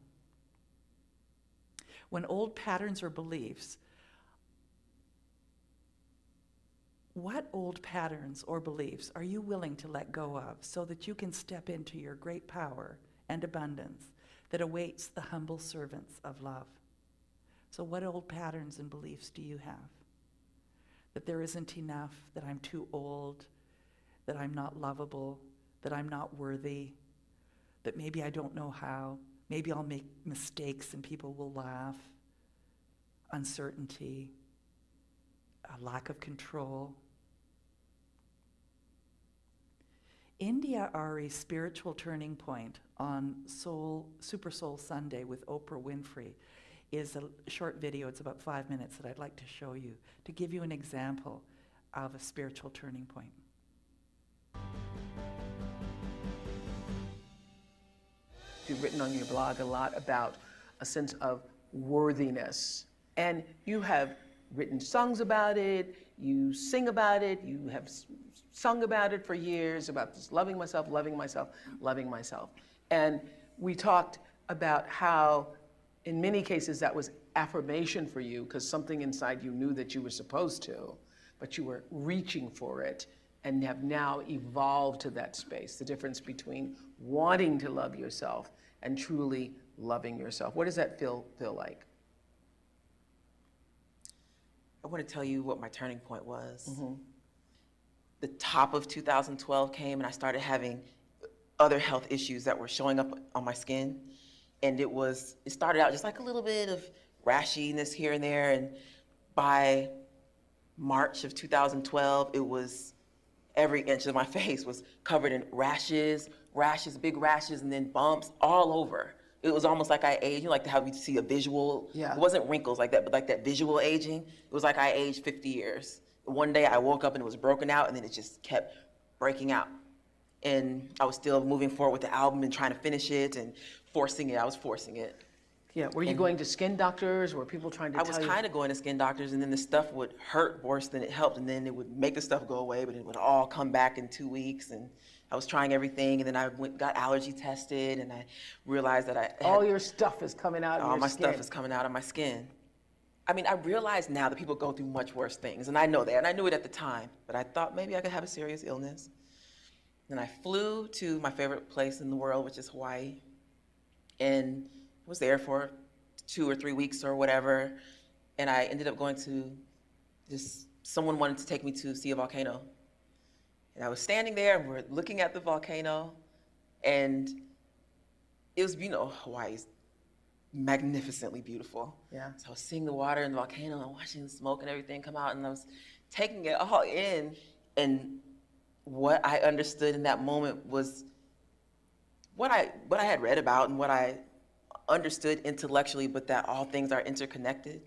When old patterns or beliefs, what old patterns or beliefs are you willing to let go of so that you can step into your great power and abundance that awaits the humble servants of love? So what old patterns and beliefs do you have? That there isn't enough, that I'm too old, that I'm not lovable, that I'm not worthy, that maybe I don't know how, maybe I'll make mistakes and people will laugh, uncertainty, a lack of control. India Ari's Spiritual Turning Point on Super Soul Sunday with Oprah Winfrey is a short video. It's about 5 minutes that I'd like to show you to give you an example of a spiritual turning point. you've written on your blog a lot about a sense of worthiness. And you have written songs about it, you sing about it, you have sung about it for years, about just loving myself, loving myself, loving myself. And we talked about how, in many cases, that was affirmation for you because something inside you knew that you were supposed to, but you were reaching for it and have now evolved to that space. The difference between wanting to love yourself and truly loving yourself. What does that feel like? I want to tell you what my turning point was. The top of 2012 came and I started having other health issues that were showing up on my skin. And it started out just like a little bit of rashiness here and there. And by March of 2012, it was every inch of my face was covered in rashes, big rashes, and then bumps all over. It was almost like I aged, like how we see a visual. Yeah. It wasn't wrinkles like that, but like that visual aging. It was like I aged 50 years. One day I woke up and it was broken out, and then it just kept breaking out. And I was still moving forward with the album and trying to finish it and forcing it. I was forcing it. Yeah, were you going to skin doctors? Were people trying to I tell was you? kind of going to skin doctors, and then the stuff would hurt worse than it helped, and then it would make the stuff go away, but it would all come back in 2 weeks. And I was trying everything, and then I got allergy tested, and I realized that I had, all your stuff is coming out of all your my skin. stuff is coming out of my skin. I mean, I realize now that people go through much worse things, and I know that, and I knew it at the time, but I thought maybe I could have a serious illness. Then I flew to my favorite place in the world, which is Hawaii, and was there for 2 or 3 weeks or whatever, and I ended up going to someone wanted to take me to see a volcano. And I was standing there, and we're looking at the volcano, and it was, Hawaii's magnificently beautiful. Yeah. So I was seeing the water in the volcano and watching the smoke and everything come out, and I was taking it all in. And what I understood in that moment was what I had read about and what I understood intellectually, but that all things are interconnected.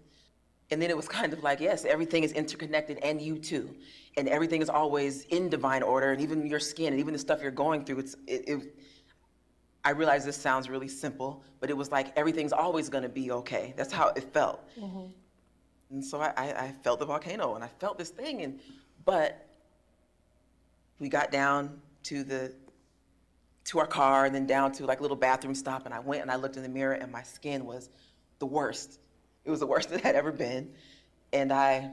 And then it was kind of like, yes, everything is interconnected, and you too. And everything is always in divine order, and even your skin, and even the stuff you're going through, I realize this sounds really simple, but it was like everything's always gonna be okay. That's how it felt. And so I felt the volcano, and I felt this thing, but we got down to our car, and then down to like a little bathroom stop, and I went and I looked in the mirror, and my skin was the worst. It was the worst it had ever been. And I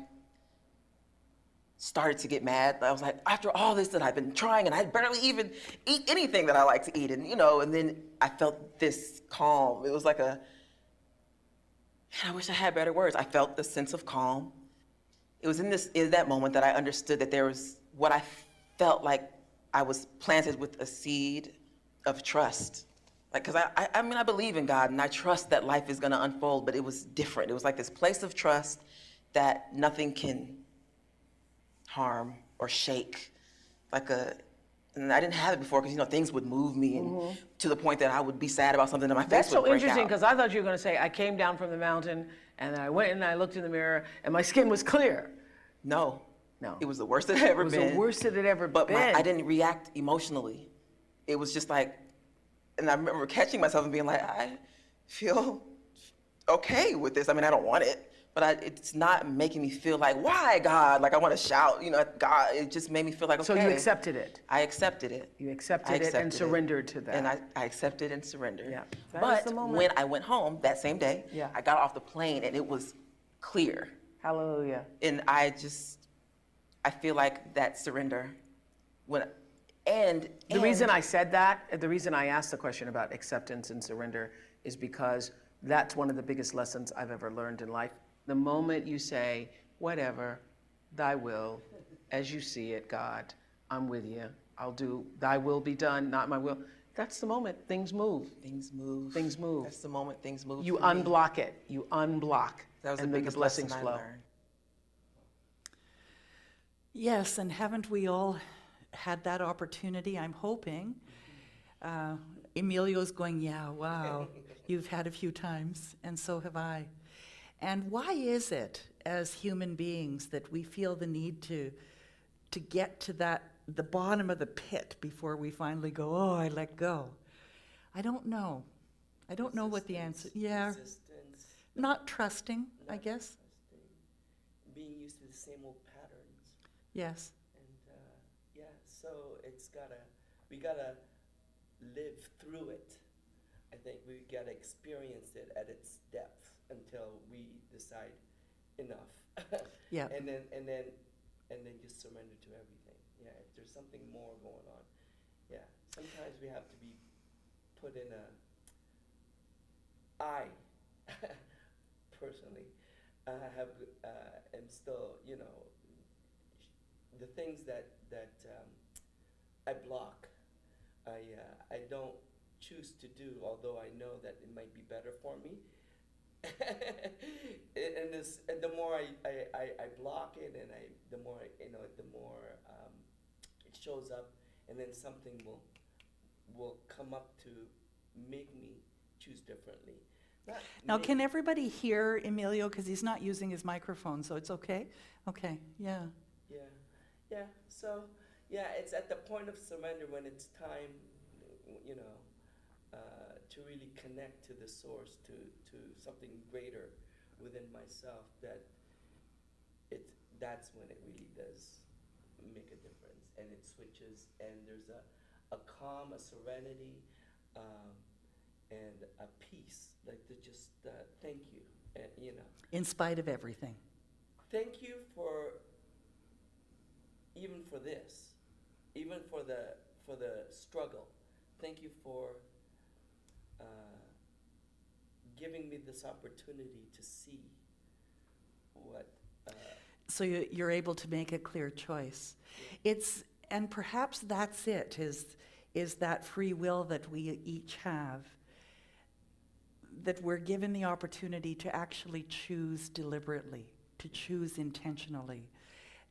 started to get mad. I was like, after all this that I've been trying, and I barely even eat anything that I like to eat, and and then I felt this calm. It was like I wish I had better words. I felt the sense of calm. It was in that moment that I understood that there was what I felt like I was planted with a seed of trust. Like, because I believe in God, and I trust that life is going to unfold, but it was different. It was like this place of trust that nothing can harm or shake. And I didn't have it before because, things would move me and to the point that I would be sad about something and my face That's would so break interesting out. because I thought you were going to say, I came down from the mountain and I went and I looked in the mirror and my skin was clear. No. No. It was the worst it had ever It was been. the worst it had ever But been. I didn't react emotionally. It was just like, and I remember catching myself and being like, I feel okay with this. I mean, I don't want it, but it's not making me feel like, why, God? Like I want to shout, at God. It just made me feel like, okay. So you accepted it. I accepted it. You accepted it and surrendered to that. And I accepted and surrendered. Yeah. That But is the moment. when I went home that same day, Yeah. I got off the plane and it was clear. Hallelujah. And I feel like that surrender, The reason I said that, the reason I asked the question about acceptance and surrender is because that's one of the biggest lessons I've ever learned in life. The moment you say, whatever, thy will, as you see it, God, I'm with you. I'll do, thy will be done, not my will. That's the moment things move. Things move. Things move. That's the moment things move. You for me. unblock it. You unblock. That was and the then biggest the blessings lesson I flow. learned. Yes, and haven't we all had that opportunity? I'm hoping. Emilio's going, yeah, wow, you've had a few times, and so have I. And why is it, as human beings, that we feel the need to get to the bottom of the pit before we finally go, oh, I let go? I don't know. I don't know what the answer. Yeah, Resistance, not trusting, I not guess. trusting, being used to the same old patterns. Yes. And yeah, so we gotta live through it. I think we gotta experience it at its depth until we decide enough. Yeah. And then just surrender to everything. Yeah, if there's something more going on. Yeah, sometimes we have to be put in I personally am still, the things that I block, I don't choose to do, although I know that it might be better for me. And the more I block it, and the more it shows up, and then something will come up to make me choose differently. Now, can everybody hear Emilio? Because he's not using his microphone, so it's okay? Okay, yeah. Yeah. So, yeah, it's at the point of surrender when it's time, to really connect to the source, to something greater within myself. That's when it really does make a difference, and it switches, and there's a calm, a serenity, and a peace, like to just thank you, In spite of everything. thank you even for this, even for the struggle. Thank you for giving me this opportunity to see what. So you're able to make a clear choice. And perhaps that's it, is that free will that we each have, that we're given the opportunity to actually choose deliberately, to choose intentionally.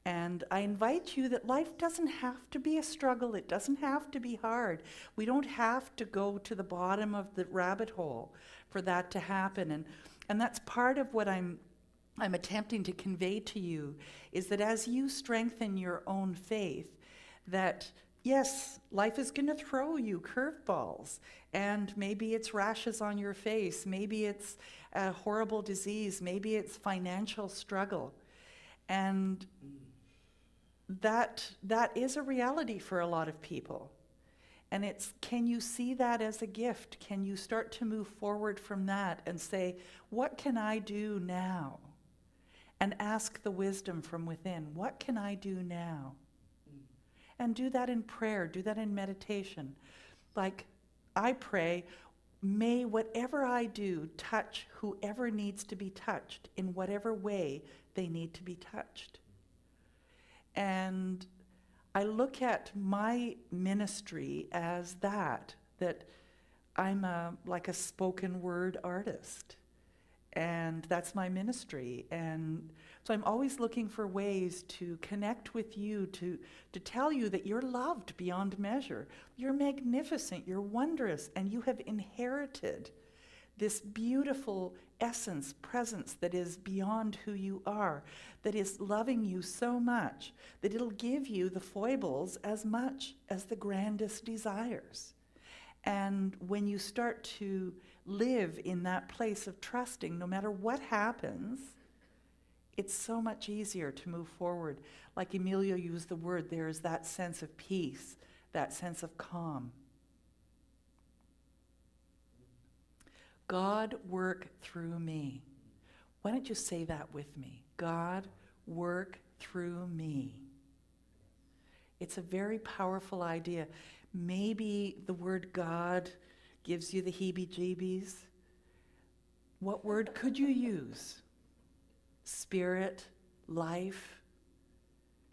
And I invite you that life doesn't have to be a struggle. It doesn't have to be hard. We don't have to go to the bottom of the rabbit hole for that to happen. And that's part of what I'm attempting to convey to you, is that as you strengthen your own faith, that yes, life is going to throw you curveballs, and maybe it's rashes on your face, maybe it's a horrible disease, maybe it's financial struggle. And that is a reality for a lot of people. And it's, can you see that as a gift? Can you start to move forward from that and say, what can I do now? And ask the wisdom from within, what can I do now? And do that in prayer, do that in meditation. Like, I pray, may whatever I do touch whoever needs to be touched in whatever way they need to be touched. And I look at my ministry as that I'm like a spoken word artist. And that's my ministry. And so I'm always looking for ways to connect with you, to tell you that you're loved beyond measure. You're magnificent, you're wondrous, and you have inherited this beautiful essence, presence that is beyond who you are, that is loving you so much that it'll give you the foibles as much as the grandest desires. And when you start to live in that place of trusting, no matter what happens, it's so much easier to move forward. Like Emilio used the word, there is that sense of peace, that sense of calm. God, work through me. Why don't you say that with me? God, work through me. It's a very powerful idea. Maybe the word God gives you the heebie-jeebies. What word could you use? Spirit, life,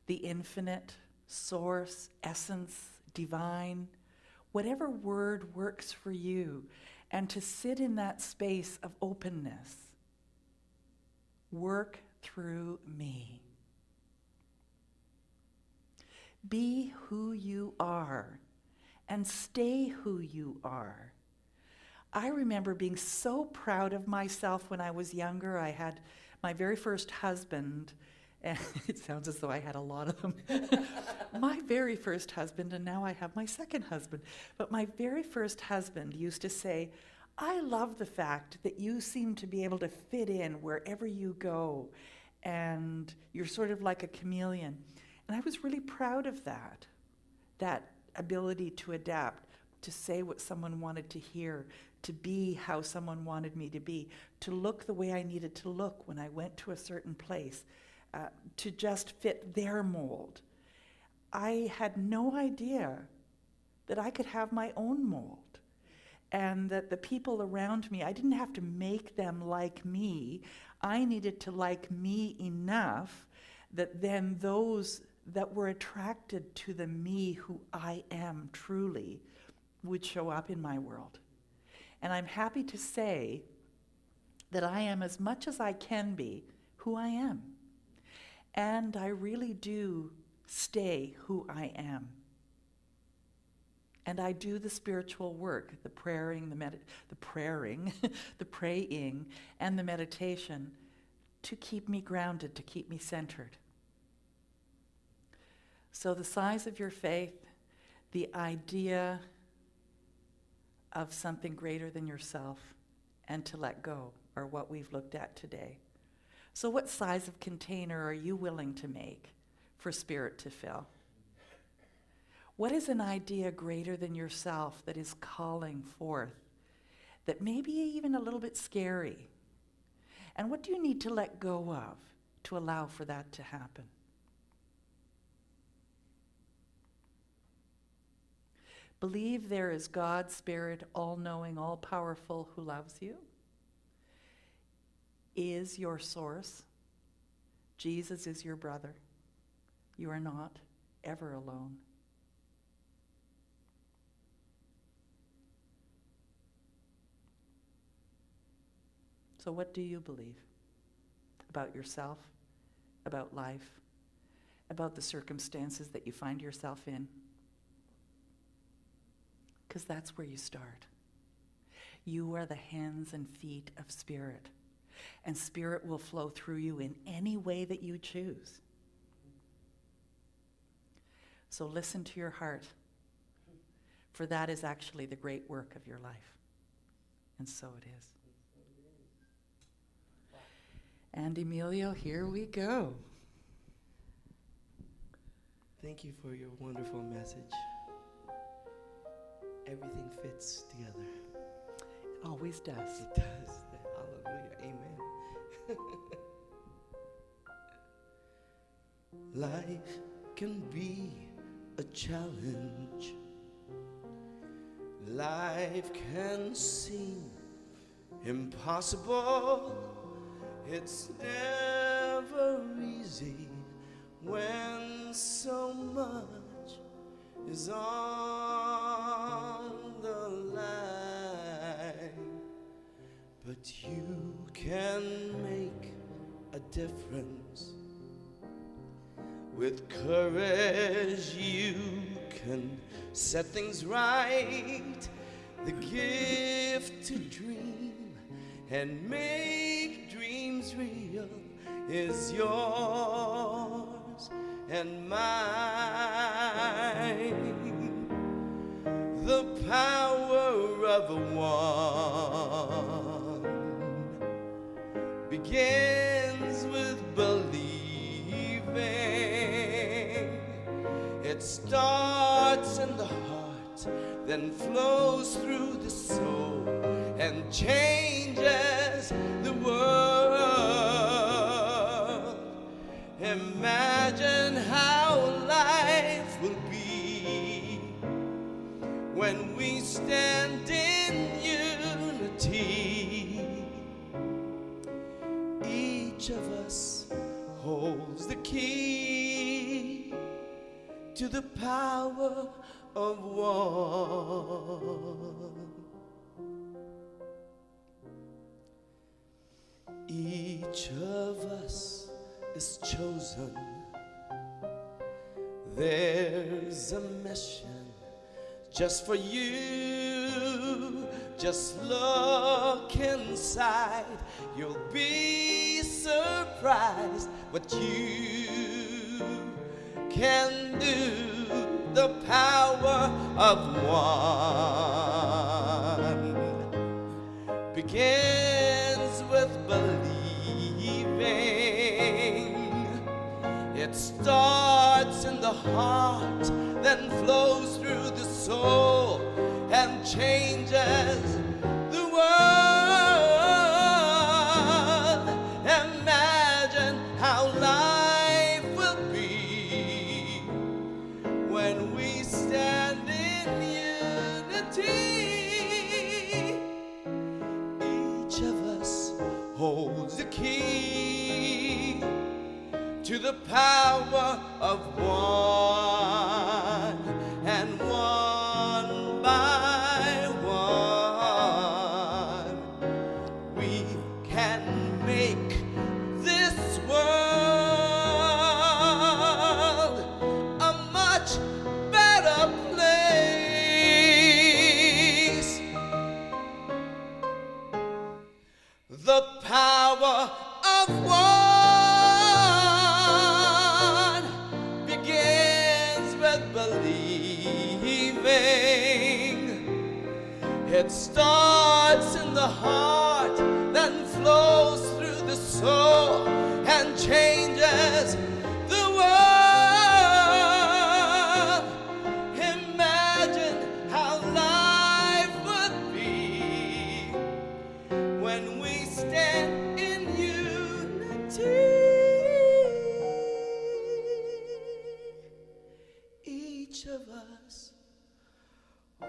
the infinite, source, essence, divine, whatever word works for you, and to sit in that space of openness. Work through me. Be who you are and stay who you are. I remember being so proud of myself when I was younger. I had my very first husband, and it sounds as though I had a lot of them. My very first husband, and now I have my second husband. But my very first husband used to say, I love the fact that you seem to be able to fit in wherever you go, and you're sort of like a chameleon. And I was really proud of that ability to adapt, to say what someone wanted to hear, to be how someone wanted me to be, to look the way I needed to look when I went to a certain place, to just fit their mold. I had no idea that I could have my own mold, and that the people around me, I didn't have to make them like me. I needed to like me enough that then those that were attracted to the me who I am truly would show up in my world. And I'm happy to say that I am, as much as I can be, who I am. And I really do stay who I am. And I do the spiritual work, the praying, the praying, and the meditation to keep me grounded, to keep me centered. So the size of your faith, the idea of something greater than yourself, and to let go are what we've looked at today. So what size of container are you willing to make for Spirit to fill? What is an idea greater than yourself that is calling forth, that may be even a little bit scary? And what do you need to let go of to allow for that to happen? Believe there is God, Spirit, all-knowing, all-powerful, who loves you, is your source. Jesus is your brother. You are not ever alone. So what do you believe about yourself, about life, about the circumstances that you find yourself in? Because that's where you start. You are the hands and feet of Spirit, and Spirit will flow through you in any way that you choose. So listen to your heart, for that is actually the great work of your life. And so it is. And Emilio, here we go. Thank you for your wonderful message. Everything fits together. It always does. It does. Hallelujah. Amen. Life can be a challenge. Life can seem impossible. It's never easy when so much is on the line. But you can make a difference. With courage you can set things right. The gift to dream and make dreams real is yours and mine. The power of one begins with believing. It starts in the heart, then flows through the soul and changes the world. Imagine how life will be when we stand in unity. Each of us holds the key to the power of one. Each of us is chosen. There's a mission just for you. Just look inside. You'll be surprised what you can do. The power of one. begins with believing. It starts in the heart, then flows through the soul and changes the world. Imagine how life will be when we stand in unity. Each of us holds the key to the power of one, and one by one we can make this world a much better place. The power of one begins with believing. It starts in the heart, then flows through the soul and changes the world. Imagine how life would be when we stand in unity. Each of us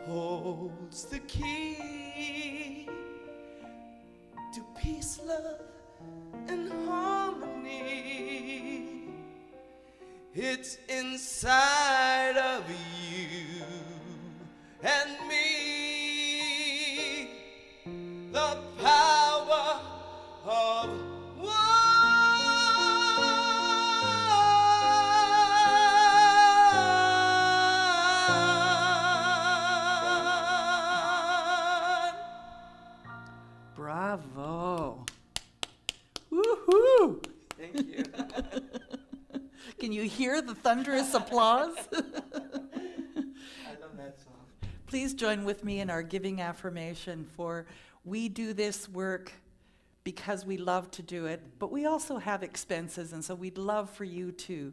holds the key to peace, love, and harmony. It's inside of you and me. The power of one. Bravo. Woohoo! Thank you. Can you hear the thunderous applause? I love that song. Please join with me in our giving affirmation, for we do this work because we love to do it, but we also have expenses, and so we'd love for you to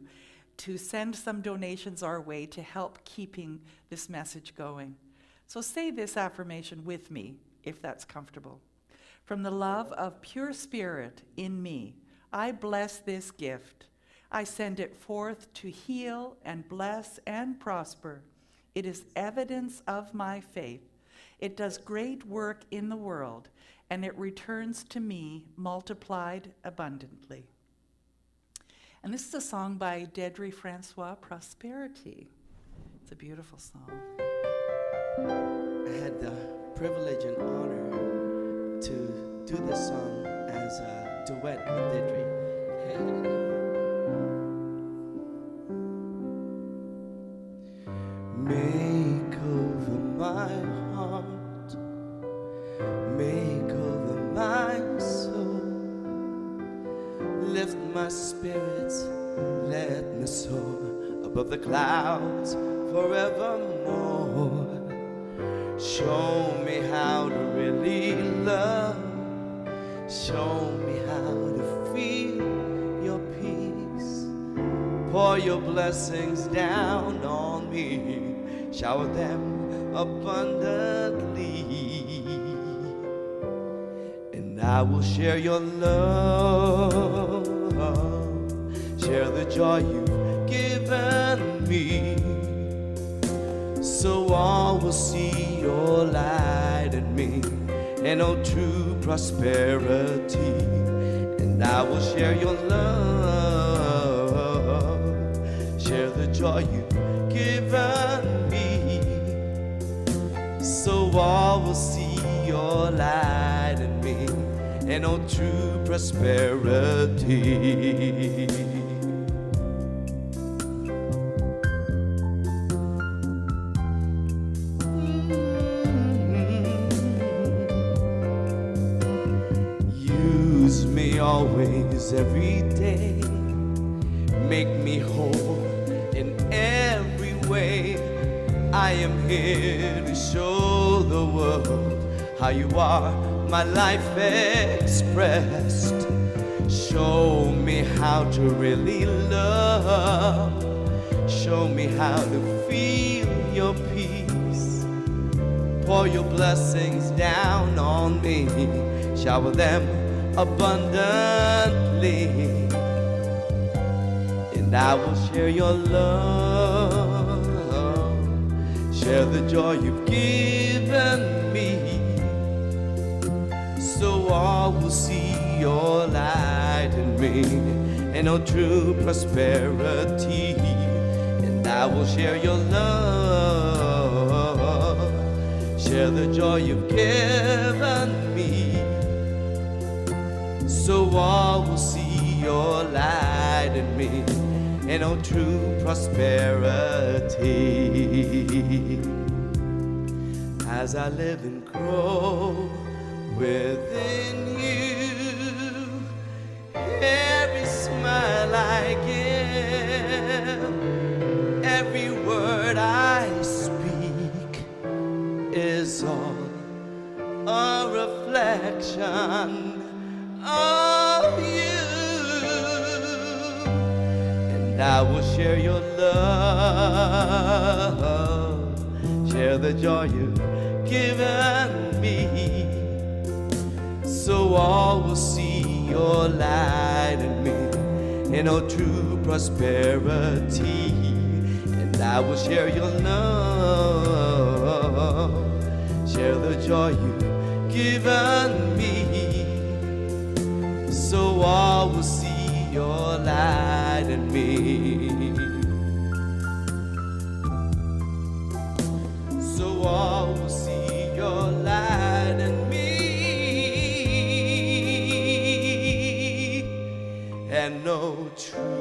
send some donations our way to help keeping this message going. So say this affirmation with me, if that's comfortable. From the love of pure spirit in me, I bless this gift. I send it forth to heal and bless and prosper. It is evidence of my faith. It does great work in the world, and it returns to me multiplied abundantly. And this is a song by Dedry Francois, Prosperity. It's a beautiful song. I had the privilege and honor to do this song as a duet with Dedry. Make over my heart, make over my soul, lift my spirits, let me soar above the clouds forevermore. Show me how to really love, show me how to feel your peace. Pour your blessings down on me, shower them abundantly, and I will share your love, share the joy you've given me, so all will see your light in me and know true prosperity. And I will share your love, share the joy you've given me, so all will see your light in me and know true prosperity. Use me always, every day, make me whole in every way. I am here to show the world how you are my life expressed. Show me how to really love. Show me how to feel your peace. Pour your blessings down on me. Shower them abundantly. And I will share your love. Share the joy you've given me. So all will see your light in me, and know true prosperity. And I will share your love, share the joy you've given me. So all will see your light in me, and know true prosperity. As I live and grow within you, every smile I give, every word I speak is all a reflection of you. And I will share your love, share the joy you've given me. So all will see your light in me, and know true prosperity. And I will share your love, share the joy you've given me. So all will see your light in me. So all will see your light in me. And know true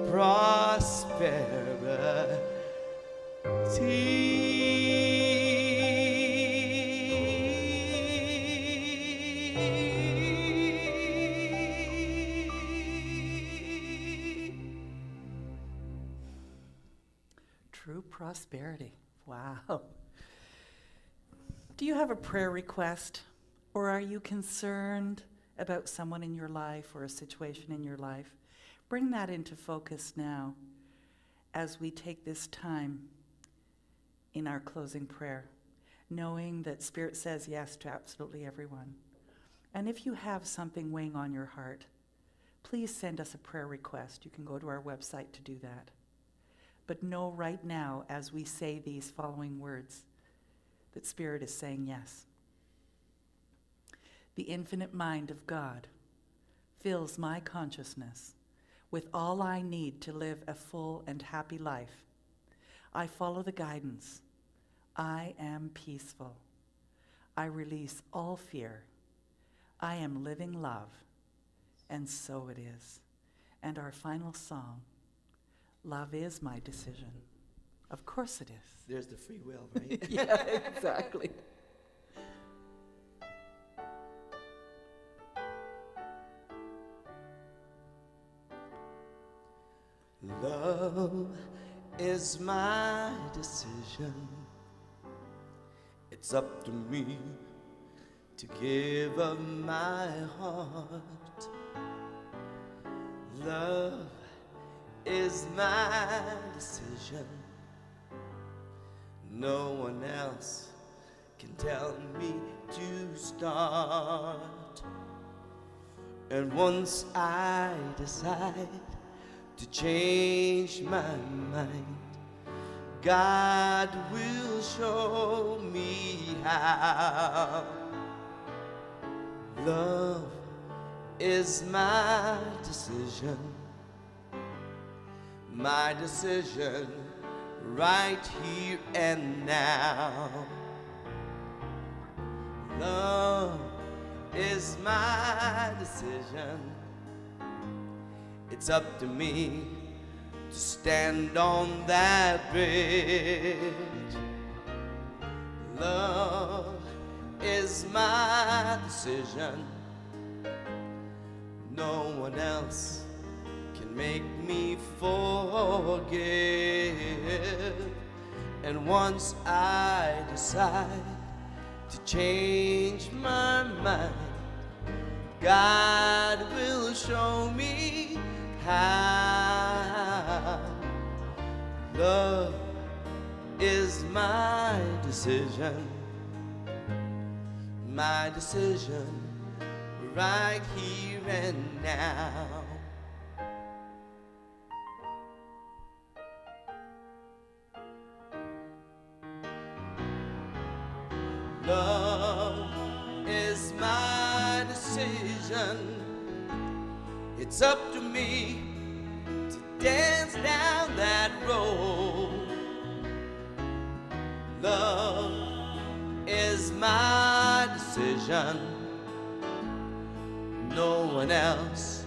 prosperity. True prosperity. Wow. Do you have a prayer request, or are you concerned about someone in your life or a situation in your life? Bring that into focus now as we take this time in our closing prayer, knowing that Spirit says yes to absolutely everyone. And if you have something weighing on your heart, please send us a prayer request. You can go to our website to do that. But know right now, as we say these following words, that Spirit is saying yes. The infinite mind of God fills my consciousness with all I need to live a full and happy life. I follow the guidance. I am peaceful. I release all fear. I am living love. And so it is. And our final song, Love is My Decision. Of course it is. There's the free will, right? Yeah, exactly. Love is my decision. It's up to me to give of my heart. Love is my decision. No one else can tell me to start. And once I decide to change my mind, God will show me how. Love is my decision. My decision right here and now. Love is my decision. It's up to me to stand on that bridge. Love is my decision. No one else can make me forgive. And once I decide to change my mind. God will show me how. Love is my decision right here and now. Love is my decision. It's up to me to dance down that road. Love is my decision. No one else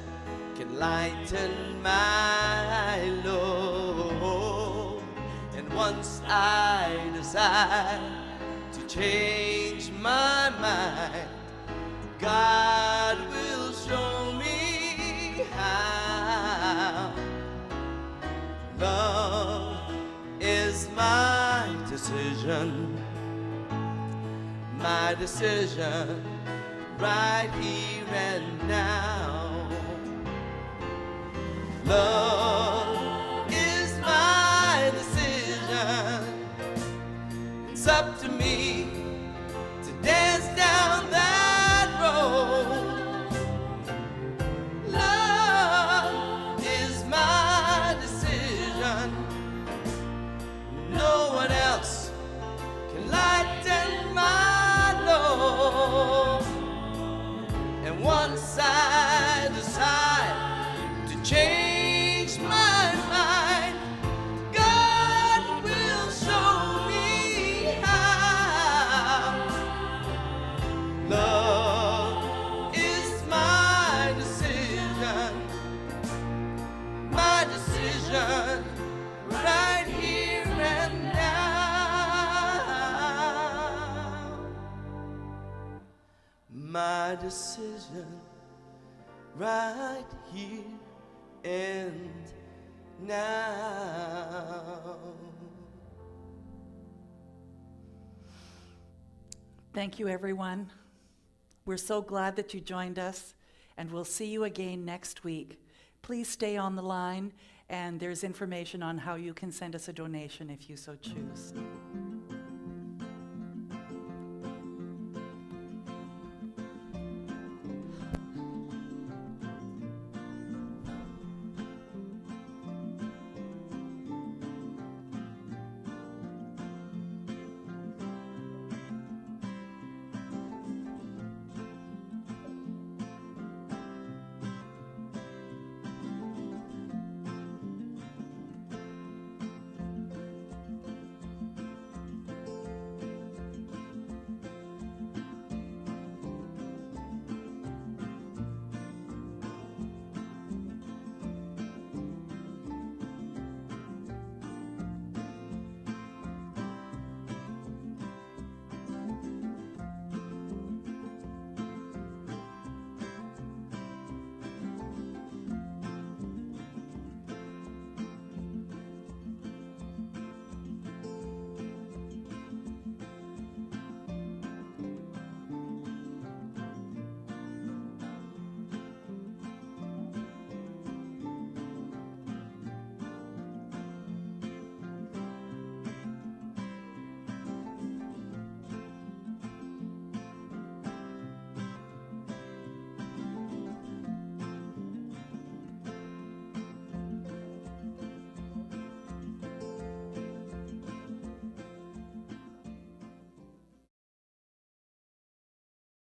can lighten my load. And once I decide to change my mind, God will show me how. Love is my decision right here and now. Love is my decision. It's up to me to dance down that road. Love is my decision. No one else can lighten my load. And once I decide to change my mind, God will show me how. Love is my decision right here and now. My decision right here and now. Thank you, everyone. We're so glad that you joined us, and we'll see you again next week. Please stay on the line, and there's information on how you can send us a donation if you so choose.